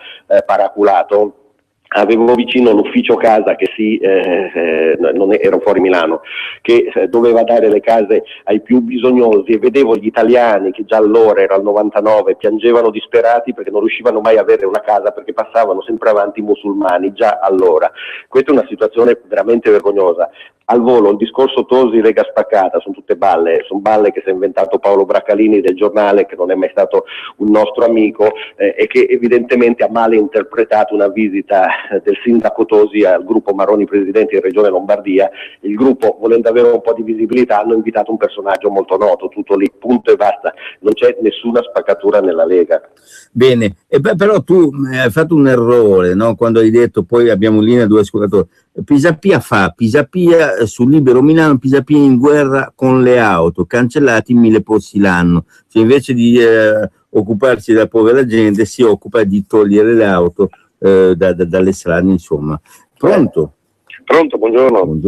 paraculato. Avevo vicino l'ufficio casa che ero fuori Milano, che doveva dare le case ai più bisognosi, e vedevo gli italiani che già allora, era il 99, piangevano disperati perché non riuscivano mai a avere una casa, perché passavano sempre avanti i musulmani già allora. Questa è una situazione veramente vergognosa. Al volo, il discorso Tosi Lega spaccata sono tutte balle, sono balle che si è inventato Paolo Bracalini del Giornale, che non è mai stato un nostro amico, e che evidentemente ha male interpretato una visita del sindaco Tosi al gruppo Maroni Presidenti in Regione Lombardia. Il gruppo, volendo avere un po' di visibilità, hanno invitato un personaggio molto noto, tutto lì, punto e basta, non c'è nessuna spaccatura nella Lega. Bene, però tu hai fatto un errore, no? Quando hai detto poi abbiamo in linea 2 ascoltatori. Pisapia sul Libero Milano, Pisapia in guerra con le auto, cancellati 1000 posti l'anno, cioè invece di occuparsi della povera gente si occupa di togliere le auto dalle strade, insomma. Pronto, buongiorno.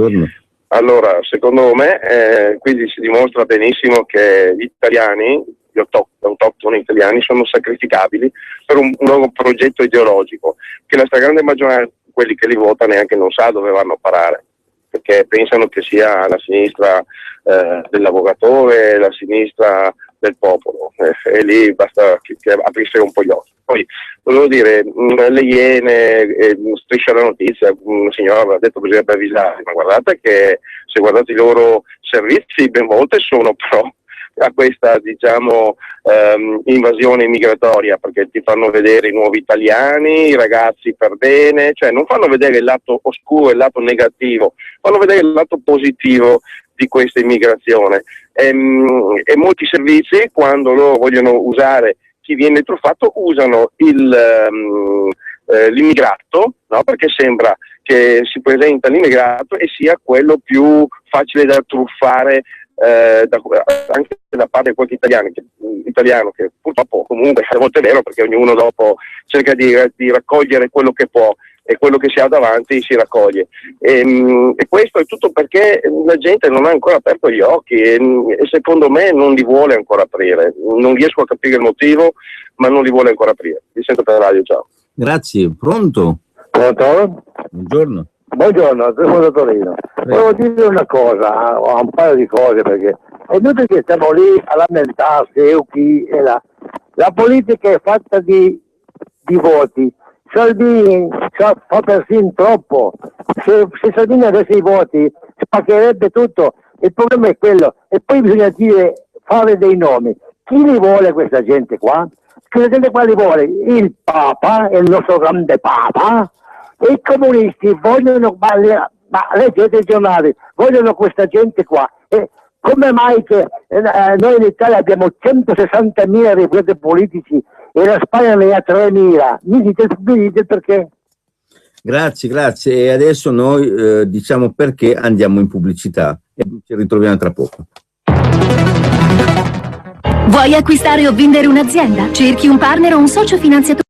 Allora, secondo me quindi si dimostra benissimo che gli italiani, gli autoctoni italiani, sono sacrificabili per un nuovo progetto ideologico che la stragrande maggioranza, quelli che li votano, neanche non sa dove vanno a parare, perché pensano che sia la sinistra del lavoratore, la sinistra del popolo, e lì basta che aprisse un po' gli occhi. Poi volevo dire, le Iene, Striscia la Notizia, una signora aveva detto che bisogna avvisare, ma guardate che se guardate i loro servizi ben volte sono pro a questa, diciamo, invasione migratoria, perché ti fanno vedere i nuovi italiani, i ragazzi per bene, cioè non fanno vedere il lato oscuro, il lato negativo, fanno vedere il lato positivo di questa immigrazione. E molti servizi, quando loro vogliono usare chi viene truffato, usano l'immigrato, no? Perché sembra che si presenta l'immigrato e sia quello più facile da truffare, anche da parte di qualche italiano che purtroppo comunque a volte è vero, perché ognuno dopo cerca di raccogliere quello che può, e quello che si ha davanti si raccoglie. E questo è tutto perché la gente non ha ancora aperto gli occhi e secondo me non li vuole ancora aprire. Non riesco a capire il motivo, ma non li vuole ancora aprire. Vi sento per radio, ciao. Grazie. Pronto? Pronto? Buongiorno. Buongiorno, sono da Torino. Volevo dire una cosa, o un paio di cose, perché è inutile che stiamo lì a lamentarsi, chi e là. La politica è fatta di voti. Salvini fa persino troppo. Se Salvini avesse i voti spaccherebbe tutto. Il problema è quello. E poi bisogna fare dei nomi. Chi li vuole questa gente qua? Questa gente qua li vuole il Papa, il nostro grande Papa, e i comunisti vogliono, ma leggete i giornali, vogliono questa gente qua. E come mai che noi in Italia abbiamo 160.000 rifugiati politici e la Spagna ne ha 3.000? Mi dite perché? Grazie. E adesso noi diciamo perché andiamo in pubblicità e ci ritroviamo tra poco. Vuoi acquistare o vendere un'azienda? Cerchi un partner o un socio finanziatore?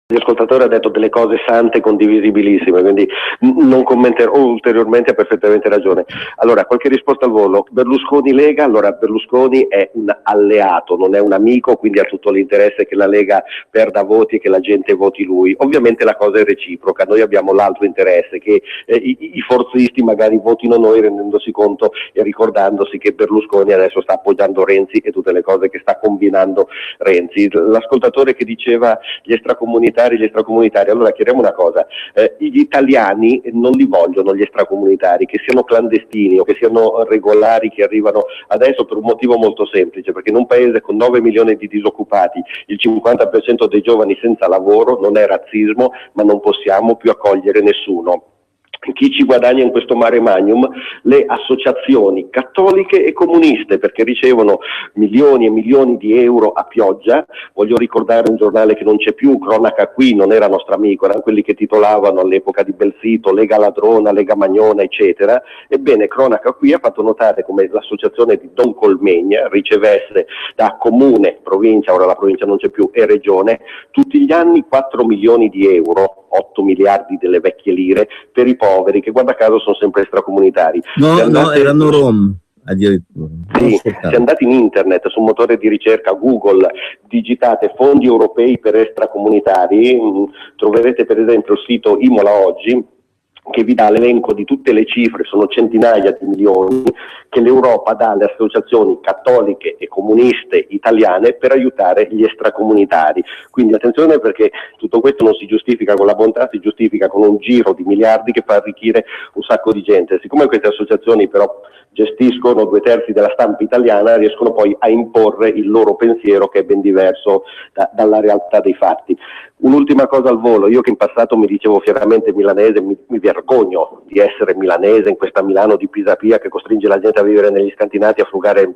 L'ascoltatore ha detto delle cose sante condivisibilissime, quindi non commenterò ulteriormente, ha perfettamente ragione. Allora, qualche risposta al volo. Berlusconi-Lega, allora Berlusconi è un alleato, non è un amico, quindi ha tutto l'interesse che la Lega perda voti e che la gente voti lui. Ovviamente la cosa è reciproca, noi abbiamo l'altro interesse, che i forzisti magari votino noi rendendosi conto e ricordandosi che Berlusconi adesso sta appoggiando Renzi e tutte le cose che sta combinando Renzi. L'ascoltatore che diceva gli extracomunitari, allora chiediamo una cosa, gli italiani non li vogliono gli extracomunitari, che siano clandestini o che siano regolari, che arrivano adesso, per un motivo molto semplice, perché in un paese con 9 milioni di disoccupati, il 50% dei giovani senza lavoro, non è razzismo, ma non possiamo più accogliere nessuno. Chi ci guadagna in questo mare magnum? Le associazioni cattoliche e comuniste, perché ricevono milioni e milioni di euro a pioggia. Voglio ricordare un giornale che non c'è più, Cronaca Qui, non era nostro amico, erano quelli che titolavano all'epoca di Belsito Lega Ladrona, Lega Magnona, eccetera. Ebbene, Cronaca Qui ha fatto notare come l'associazione di Don Colmegna ricevesse da comune, provincia, ora la provincia non c'è più, e regione, tutti gli anni 4 milioni di euro, 8 miliardi delle vecchie lire, per i poveri, che guarda caso sono sempre extracomunitari. No, erano rom addirittura. Sì, se andate in internet, su un motore di ricerca Google, digitate fondi europei per extracomunitari, troverete per esempio il sito Imola Oggi, che vi dà l'elenco di tutte le cifre, sono centinaia di milioni, che l'Europa dà alle associazioni cattoliche e comuniste italiane per aiutare gli extracomunitari. Quindi attenzione, perché tutto questo non si giustifica con la bontà, si giustifica con un giro di miliardi che fa arricchire un sacco di gente. Siccome queste associazioni però gestiscono 2/3 della stampa italiana, riescono poi a imporre il loro pensiero, che è ben diverso dalla realtà dei fatti. Un'ultima cosa al volo: io che in passato mi dicevo fieramente milanese, mi vergogno di essere milanese in questa Milano di Pisapia che costringe la gente a vivere negli scantinati, a frugare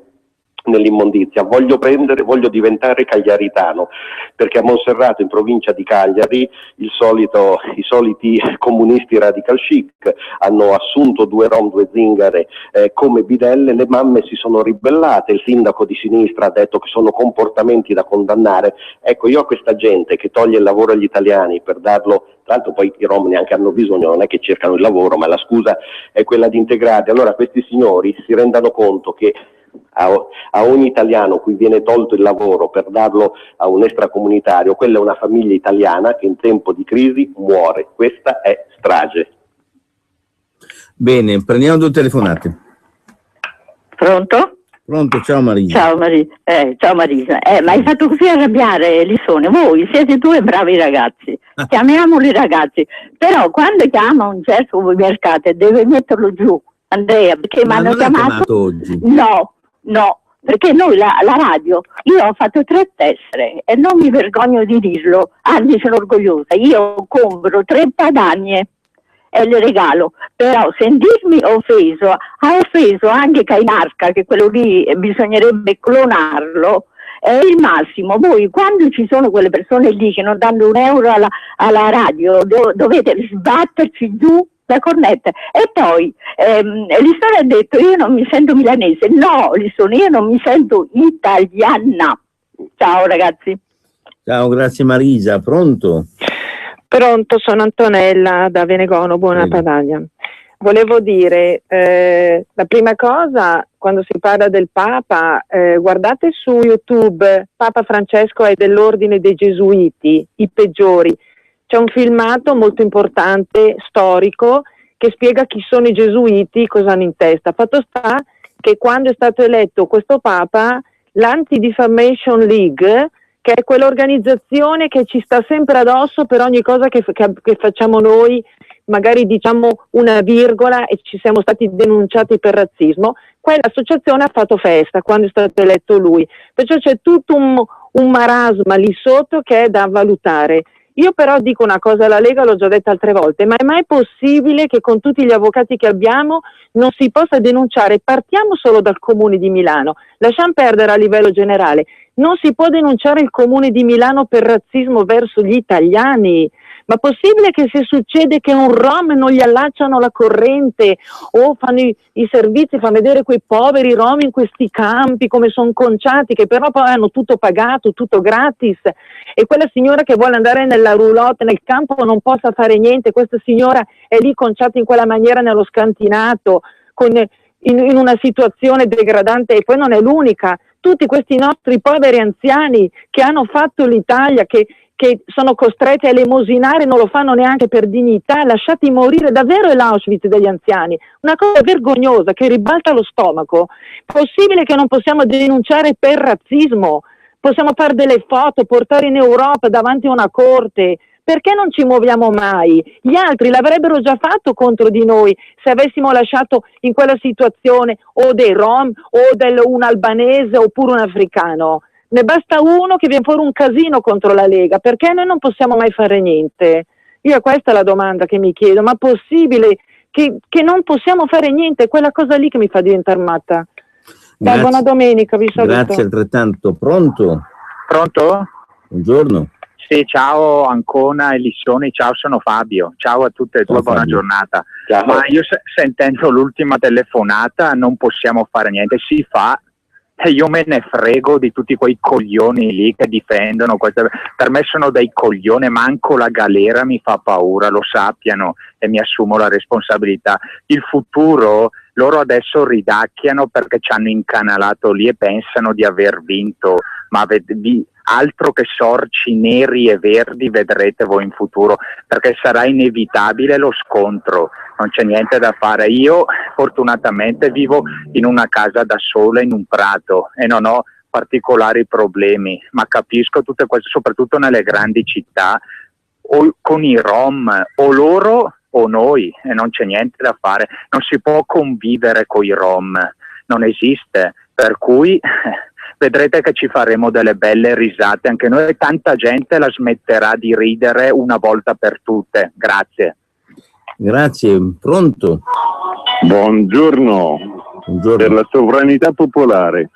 nell'immondizia. Voglio diventare cagliaritano, perché a Monserrato, in provincia di Cagliari, i soliti comunisti radical chic hanno assunto 2 rom, 2 zingare come bidelle. Le mamme si sono ribellate, il sindaco di sinistra ha detto che sono comportamenti da condannare. Ecco, io a questa gente che toglie il lavoro agli italiani per darlo, tra l'altro poi i rom neanche hanno bisogno, non è che cercano il lavoro, ma la scusa è quella di integrarli. Allora questi signori si rendano conto che a ogni italiano cui viene tolto il lavoro per darlo a un extracomunitario, quella è una famiglia italiana che in tempo di crisi muore. Questa è strage. Bene, prendiamo 2 telefonate. Pronto? Pronto, ciao Marisa. Ciao Marisa. Ma hai fatto così arrabbiare Lissone. Voi siete 2 bravi ragazzi. Chiamiamoli ragazzi. Però quando chiama un certo mercato deve metterlo giù, Andrea, perché mi hanno chiamato oggi. No, perché noi la radio, io ho fatto 3 tessere e non mi vergogno di dirlo, anzi sono orgogliosa. Io compro 3 padagne e le regalo, però sentirmi offeso, ha offeso anche Cainarca, che quello lì bisognerebbe clonarlo, è il massimo. Voi quando ci sono quelle persone lì che non danno un euro alla radio, dovete sbatterci giù la cornetta. E poi Lissone ha detto: io non mi sento milanese. No, Lissone, io non mi sento italiana. Ciao ragazzi. Ciao, grazie Marisa. Pronto? Pronto, sono Antonella da Venegono, buona Padania. Volevo dire, la prima cosa, quando si parla del Papa, guardate su YouTube, Papa Francesco è dell'ordine dei Gesuiti, i peggiori. C'è un filmato molto importante, storico, che spiega chi sono i Gesuiti, cosa hanno in testa. Fatto sta che quando è stato eletto questo Papa, l'Anti-Defamation League, che è quell'organizzazione che ci sta sempre addosso per ogni cosa che facciamo noi, magari diciamo una virgola e ci siamo stati denunciati per razzismo, quell'associazione ha fatto festa quando è stato eletto lui. Perciò c'è tutto un marasma lì sotto che è da valutare. Io però dico una cosa alla Lega, l'ho già detta altre volte, ma è mai possibile che con tutti gli avvocati che abbiamo non si possa denunciare? Partiamo solo dal Comune di Milano, lasciamo perdere a livello generale, Non si può denunciare il comune di Milano per razzismo verso gli italiani. Ma possibile che se succede che un rom non gli allacciano la corrente o fanno i servizi, fanno vedere quei poveri rom in questi campi come sono conciati, che però poi hanno tutto pagato, tutto gratis, e quella signora che vuole andare nella roulotte nel campo non possa fare niente, questa signora è lì conciata in quella maniera nello scantinato, in una situazione degradante, e poi non è l'unica. Tutti questi nostri poveri anziani che hanno fatto l'Italia, che sono costretti a elemosinare, non lo fanno neanche per dignità, lasciati morire, davvero è l'Auschwitz degli anziani, una cosa vergognosa che ribalta lo stomaco. Possibile che non possiamo denunciare per razzismo? Possiamo fare delle foto, portare in Europa davanti a una corte? Perché non ci muoviamo mai? Gli altri l'avrebbero già fatto contro di noi se avessimo lasciato in quella situazione o dei rom o un albanese oppure un africano. Ne basta uno che viene fuori un casino contro la Lega, perché noi non possiamo mai fare niente? Io questa è la domanda che mi chiedo, ma possibile che non possiamo fare niente? È quella cosa lì che mi fa diventare matta. Dai, buona domenica, vi saluto. Grazie altrettanto. Pronto? Pronto? Buongiorno. Sì, ciao Ancona e Lissoni, ciao, sono Fabio, ciao a tutte e due, buona giornata. Ciao. Ma io sentendo l'ultima telefonata non possiamo fare niente, si fa. E io me ne frego di tutti quei coglioni lì che difendono per me sono dei coglioni, manco la galera mi fa paura, lo sappiano, e mi assumo la responsabilità. Il futuro loro adesso ridacchiano perché ci hanno incanalato lì e pensano di aver vinto, ma altro che sorci neri e verdi vedrete voi in futuro, perché sarà inevitabile lo scontro, non c'è niente da fare. Io fortunatamente vivo in una casa da sola in un prato e non ho particolari problemi, ma capisco tutte queste, soprattutto nelle grandi città, o con i rom, o loro o noi, e non c'è niente da fare, non si può convivere con i rom, non esiste, per cui vedrete che ci faremo delle belle risate anche noi, tanta gente la smetterà di ridere una volta per tutte. Grazie. Grazie. Pronto? Buongiorno. Per la sovranità popolare,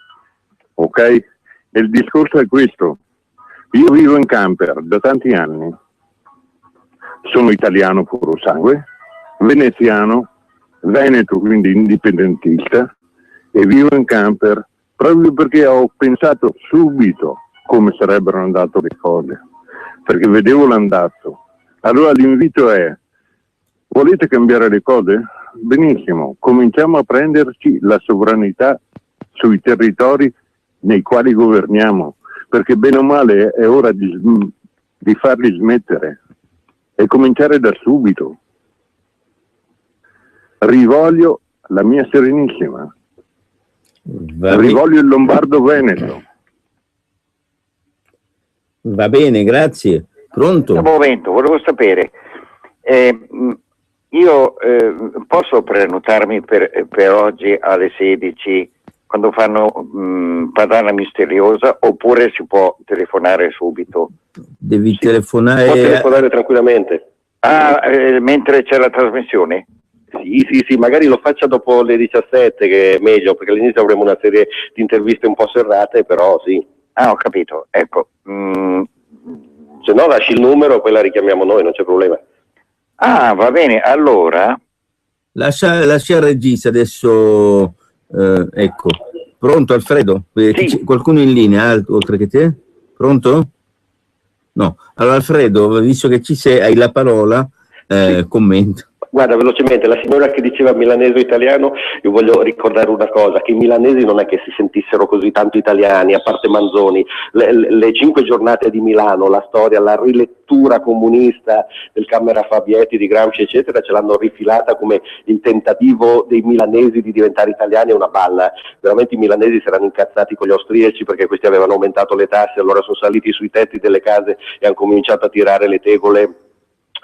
ok? E il discorso è questo: io vivo in camper da tanti anni, sono italiano puro sangue, veneziano, veneto, quindi indipendentista, e vivo in camper proprio perché ho pensato subito come sarebbero andate le cose, perché vedevo l'andazzo. Allora l'invito è: volete cambiare le cose? Benissimo, cominciamo a prenderci la sovranità sui territori nei quali governiamo, perché bene o male è ora di farli smettere e cominciare da subito. Rivoglio la mia Serenissima, rivoglio il Lombardo Veneto. Va bene, grazie. Pronto? Un momento, volevo sapere, io posso prenotarmi per oggi alle 16 quando fanno Padana Misteriosa, oppure si può telefonare subito? Devi telefonare. Può telefonare tranquillamente. Mentre c'è la trasmissione? Sì, magari lo faccia dopo le 17, che è meglio, perché all'inizio avremo una serie di interviste un po' serrate, però sì. Ho capito, ecco. Se no lasci il numero, poi la richiamiamo noi, non c'è problema. Va bene, allora. Lascia il regista adesso, ecco. Pronto Alfredo? Sì. Qualcuno in linea, oltre che te? Pronto? No. Allora Alfredo, visto che ci sei, hai la parola, commenta. Guarda, velocemente, la signora che diceva milanese o italiano, io voglio ricordare una cosa, che i milanesi non è che si sentissero così tanto italiani, a parte Manzoni. Le 5 giornate di Milano, la storia, la rilettura comunista del Camera Fabietti, di Gramsci, eccetera, ce l'hanno rifilata come il tentativo dei milanesi di diventare italiani, è una balla. Veramente i milanesi si erano incazzati con gli austriaci perché questi avevano aumentato le tasse, allora sono saliti sui tetti delle case e hanno cominciato a tirare le tegole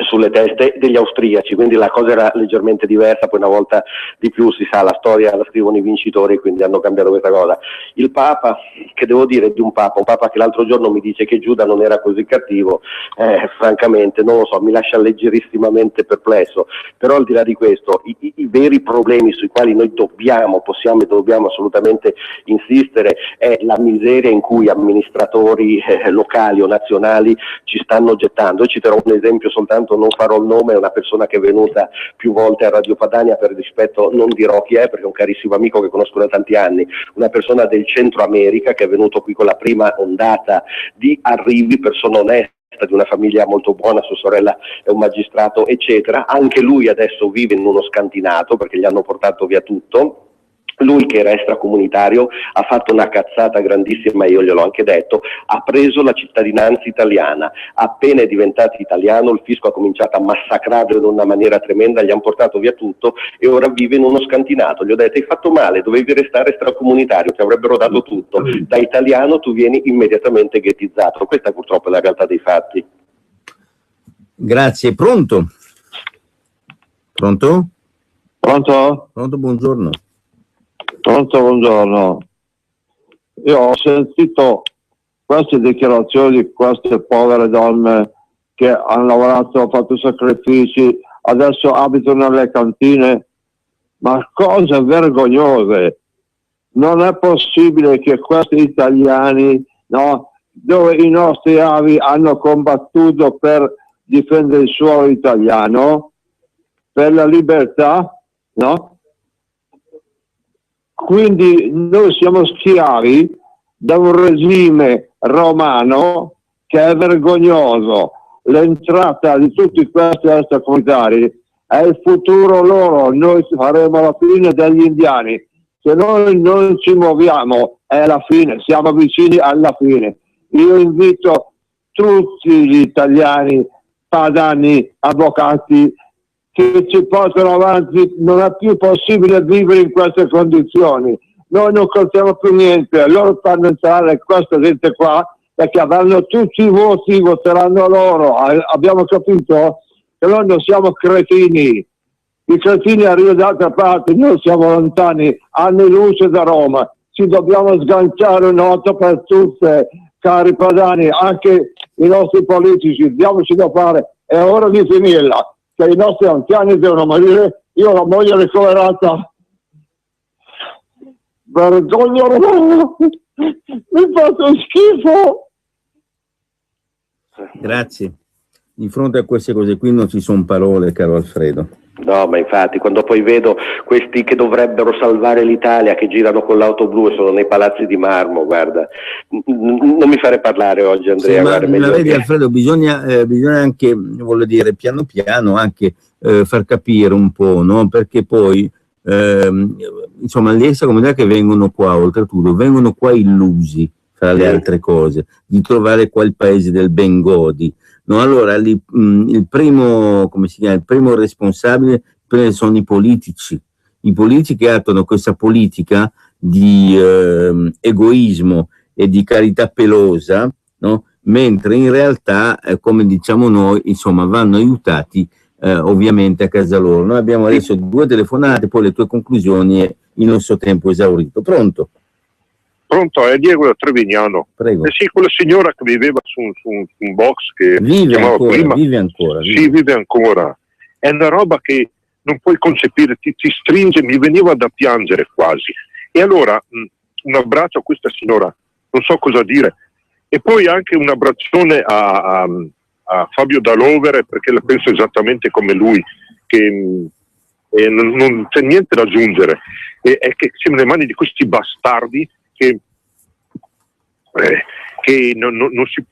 sulle teste degli austriaci, quindi la cosa era leggermente diversa. Poi una volta di più, si sa, la storia la scrivono i vincitori, quindi hanno cambiato questa cosa. Il Papa, che devo dire di un Papa che l'altro giorno mi dice che Giuda non era così cattivo, francamente non lo so, mi lascia leggerissimamente perplesso. Però al di là di questo, i veri problemi sui quali noi possiamo e dobbiamo assolutamente insistere è la miseria in cui amministratori locali o nazionali ci stanno gettando. Io citerò un esempio soltanto, non farò il nome, è una persona che è venuta più volte a Radio Padania, per rispetto non dirò chi è perché è un carissimo amico che conosco da tanti anni, una persona del Centro America che è venuto qui con la prima ondata di arrivi, persona onesta, di una famiglia molto buona, sua sorella è un magistrato eccetera. Anche lui adesso vive in uno scantinato perché gli hanno portato via tutto. Lui, che era extracomunitario, ha fatto una cazzata grandissima, io gliel'ho anche detto, ha preso la cittadinanza italiana. Appena è diventato italiano, il fisco ha cominciato a massacrarlo in una maniera tremenda, gli hanno portato via tutto e ora vive in uno scantinato. Gli ho detto: hai fatto male, dovevi restare extracomunitario, ti avrebbero dato tutto. Da italiano tu vieni immediatamente ghettizzato. Questa purtroppo è la realtà dei fatti. Grazie. Pronto? Pronto? Pronto? Pronto, buongiorno. Pronto, buongiorno. Io ho sentito queste dichiarazioni di queste povere donne che hanno lavorato, hanno fatto sacrifici, adesso abitano nelle cantine, ma cose vergognose. Non è possibile che questi italiani, no, dove i nostri avi hanno combattuto per difendere il suolo italiano, per la libertà, no? Quindi noi siamo schiavi da un regime romano che è vergognoso. L'entrata di tutti questi extracomunitari è il futuro loro. Noi faremo la fine degli indiani. Se noi non ci muoviamo è la fine, siamo vicini alla fine. Io invito tutti gli italiani, padani, avvocati, che ci portano avanti. Non è più possibile vivere in queste condizioni. Noi non contiamo più niente. Loro fanno entrare questa gente qua perché avranno tutti i voti, voteranno loro. Abbiamo capito che noi non siamo cretini. I cretini arrivano da altre parti, noi siamo lontani, anni luce da Roma. Ci dobbiamo sganciare una volta per tutte, cari padani, anche i nostri politici. Diamoci da fare. È ora di finirla. Che i nostri anziani devono morire. Io ho la moglie ricoverata. Vergogna, mi fate schifo. Grazie. Di fronte a queste cose qui non ci sono parole, caro Alfredo. No, ma infatti quando poi vedo questi che dovrebbero salvare l'Italia che girano con l'auto blu e sono nei palazzi di marmo, guarda, non mi fare parlare oggi, Andrea. Sì, guarda, ma vedi, Alfredo, bisogna anche, voglio dire, piano piano anche far capire un po', no? Perché poi insomma gli extracomunitari che vengono qua, oltretutto vengono qua illusi, fra le altre cose, di trovare qua il paese del Bengodi. No, allora il primo, come si chiama, il primo responsabile sono i politici che attuano questa politica di egoismo e di carità pelosa, no? Mentre in realtà, come diciamo noi, insomma, vanno aiutati ovviamente a casa loro. Noi abbiamo adesso 2 telefonate, poi le tue conclusioni e il nostro tempo esaurito. Pronto? Pronto, è Diego da Trevignano. Prego. Sì, quella signora che viveva su un box che vive chiamava ancora, prima. Vive ancora. Sì, vive ancora. È una roba che non puoi concepire, ti stringe, mi veniva da piangere quasi. E allora un abbraccio a questa signora, non so cosa dire. E poi anche un abbraccione a Fabio Dalovere, perché la penso esattamente come lui, che non c'è niente da aggiungere. È che siamo nelle mani di questi bastardi che non si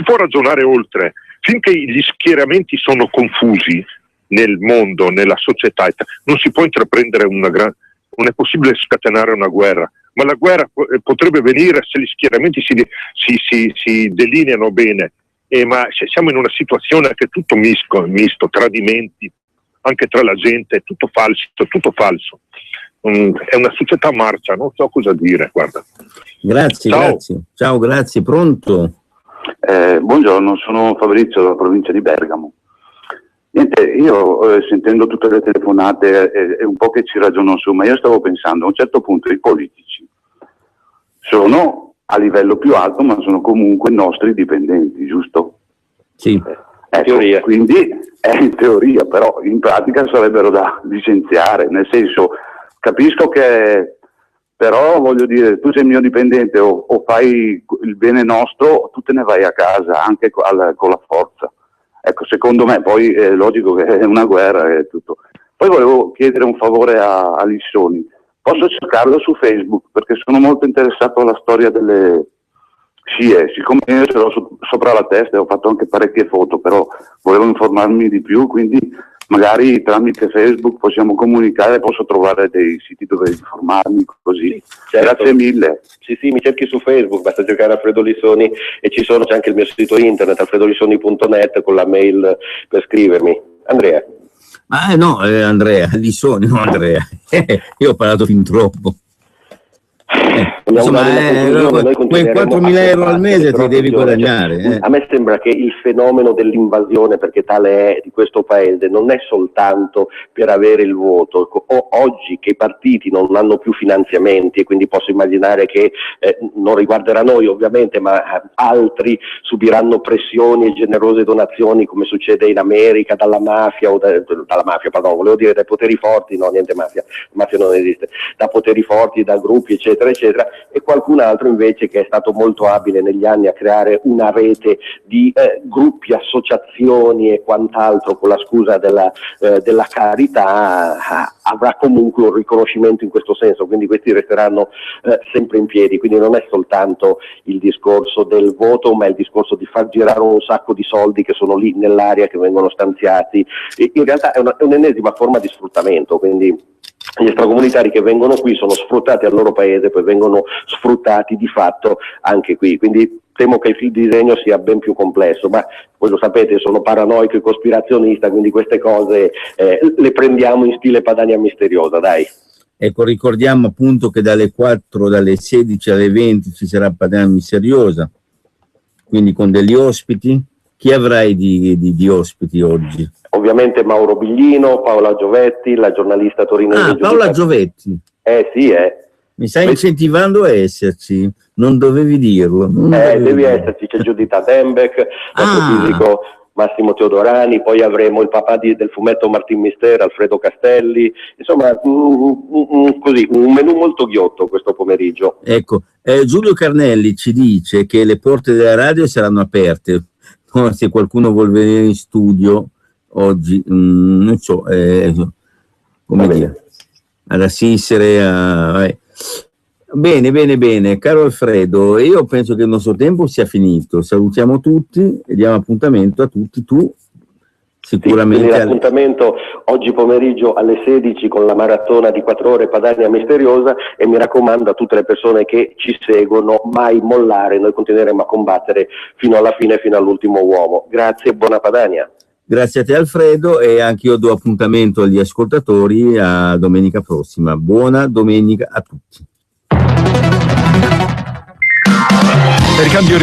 può ragionare oltre. Finché gli schieramenti sono confusi nel mondo, nella società, non si può intraprendere non è possibile scatenare una guerra, ma la guerra potrebbe venire se gli schieramenti si delineano bene, ma siamo in una situazione che è tutto misto, tradimenti anche tra la gente, è tutto falso. È una società marcia, non so cosa dire, guarda. Grazie, Ciao. grazie. Ciao, grazie. Pronto? Buongiorno, sono Fabrizio dalla provincia di Bergamo. Niente, io sentendo tutte le telefonate è un po' che ci ragiono su, ma io stavo pensando, a un certo punto i politici sono a livello più alto, ma sono comunque nostri dipendenti, giusto? Sì. Ecco, teoria. Quindi è in teoria, però in pratica sarebbero da licenziare, nel senso, capisco che, però voglio dire, tu sei mio dipendente o fai il bene nostro, tu te ne vai a casa anche con la forza. Ecco, secondo me poi è logico che è una guerra e tutto. Poi volevo chiedere un favore a Lissoni, posso cercarlo su Facebook perché sono molto interessato alla storia delle scie, siccome io ce l'ho sopra la testa e ho fatto anche parecchie foto, però volevo informarmi di più, quindi magari tramite Facebook possiamo comunicare, posso trovare dei siti dove informarmi, così. Certo. Grazie mille. Sì, mi cerchi su Facebook, basta cercare Alfredo Lissoni e c'è anche il mio sito internet, alfredolissoni.net, con la mail per scrivermi. Andrea. No, Andrea, Lissoni, no Andrea. Io ho parlato fin troppo. Insomma, quei 4.000 euro al mese ti devi guadagnare. A me sembra che il fenomeno dell'invasione, perché tale è, di questo paese non è soltanto per avere il voto. Oggi che i partiti non hanno più finanziamenti, e quindi posso immaginare che non riguarderà noi ovviamente, ma altri subiranno pressioni e generose donazioni, come succede in America dalla mafia, volevo dire dai poteri forti, no, niente mafia non esiste, da poteri forti, da gruppi eccetera, e qualcun altro invece che è stato molto abile negli anni a creare una rete di gruppi, associazioni e quant'altro con la scusa della carità, avrà comunque un riconoscimento in questo senso, quindi questi resteranno sempre in piedi, quindi non è soltanto il discorso del voto, ma è il discorso di far girare un sacco di soldi che sono lì nell'aria, che vengono stanziati, e in realtà è un'ennesima forma di sfruttamento, quindi gli extracomunitari che vengono qui sono sfruttati al loro paese, poi vengono sfruttati di fatto anche qui, quindi temo che il disegno sia ben più complesso, ma voi lo sapete, sono paranoico e cospirazionista, quindi queste cose le prendiamo in stile Padania misteriosa, dai. Ecco, ricordiamo appunto che dalle 16 alle 20 ci sarà Padania misteriosa, quindi con degli ospiti. Chi avrai di ospiti oggi? Ovviamente Mauro Biglino, Paola Giovetti, la giornalista torinese. Paola Giovetti. Sì. Mi stai incentivando a esserci, non dovevi dirlo. Devi esserci, c'è Giuditta Dembeck, fisico Massimo Teodorani, poi avremo il papà del fumetto Martin Mister, Alfredo Castelli, insomma così, un menù molto ghiotto questo pomeriggio. Ecco, Giulio Carnelli ci dice che le porte della radio saranno aperte. Se qualcuno vuol venire in studio oggi, non so, come dire, ad assistere Bene, caro Alfredo, io penso che il nostro tempo sia finito. Salutiamo tutti e diamo appuntamento a tutti. Tu sicuramente. Quindi l'appuntamento oggi pomeriggio alle 16 con la maratona di 4 ore Padania misteriosa, e mi raccomando a tutte le persone che ci seguono, mai mollare, noi continueremo a combattere fino alla fine, fino all'ultimo uomo. Grazie e buona Padania. Grazie a te Alfredo, e anche io do appuntamento agli ascoltatori a domenica prossima. Buona domenica a tutti. Per cambio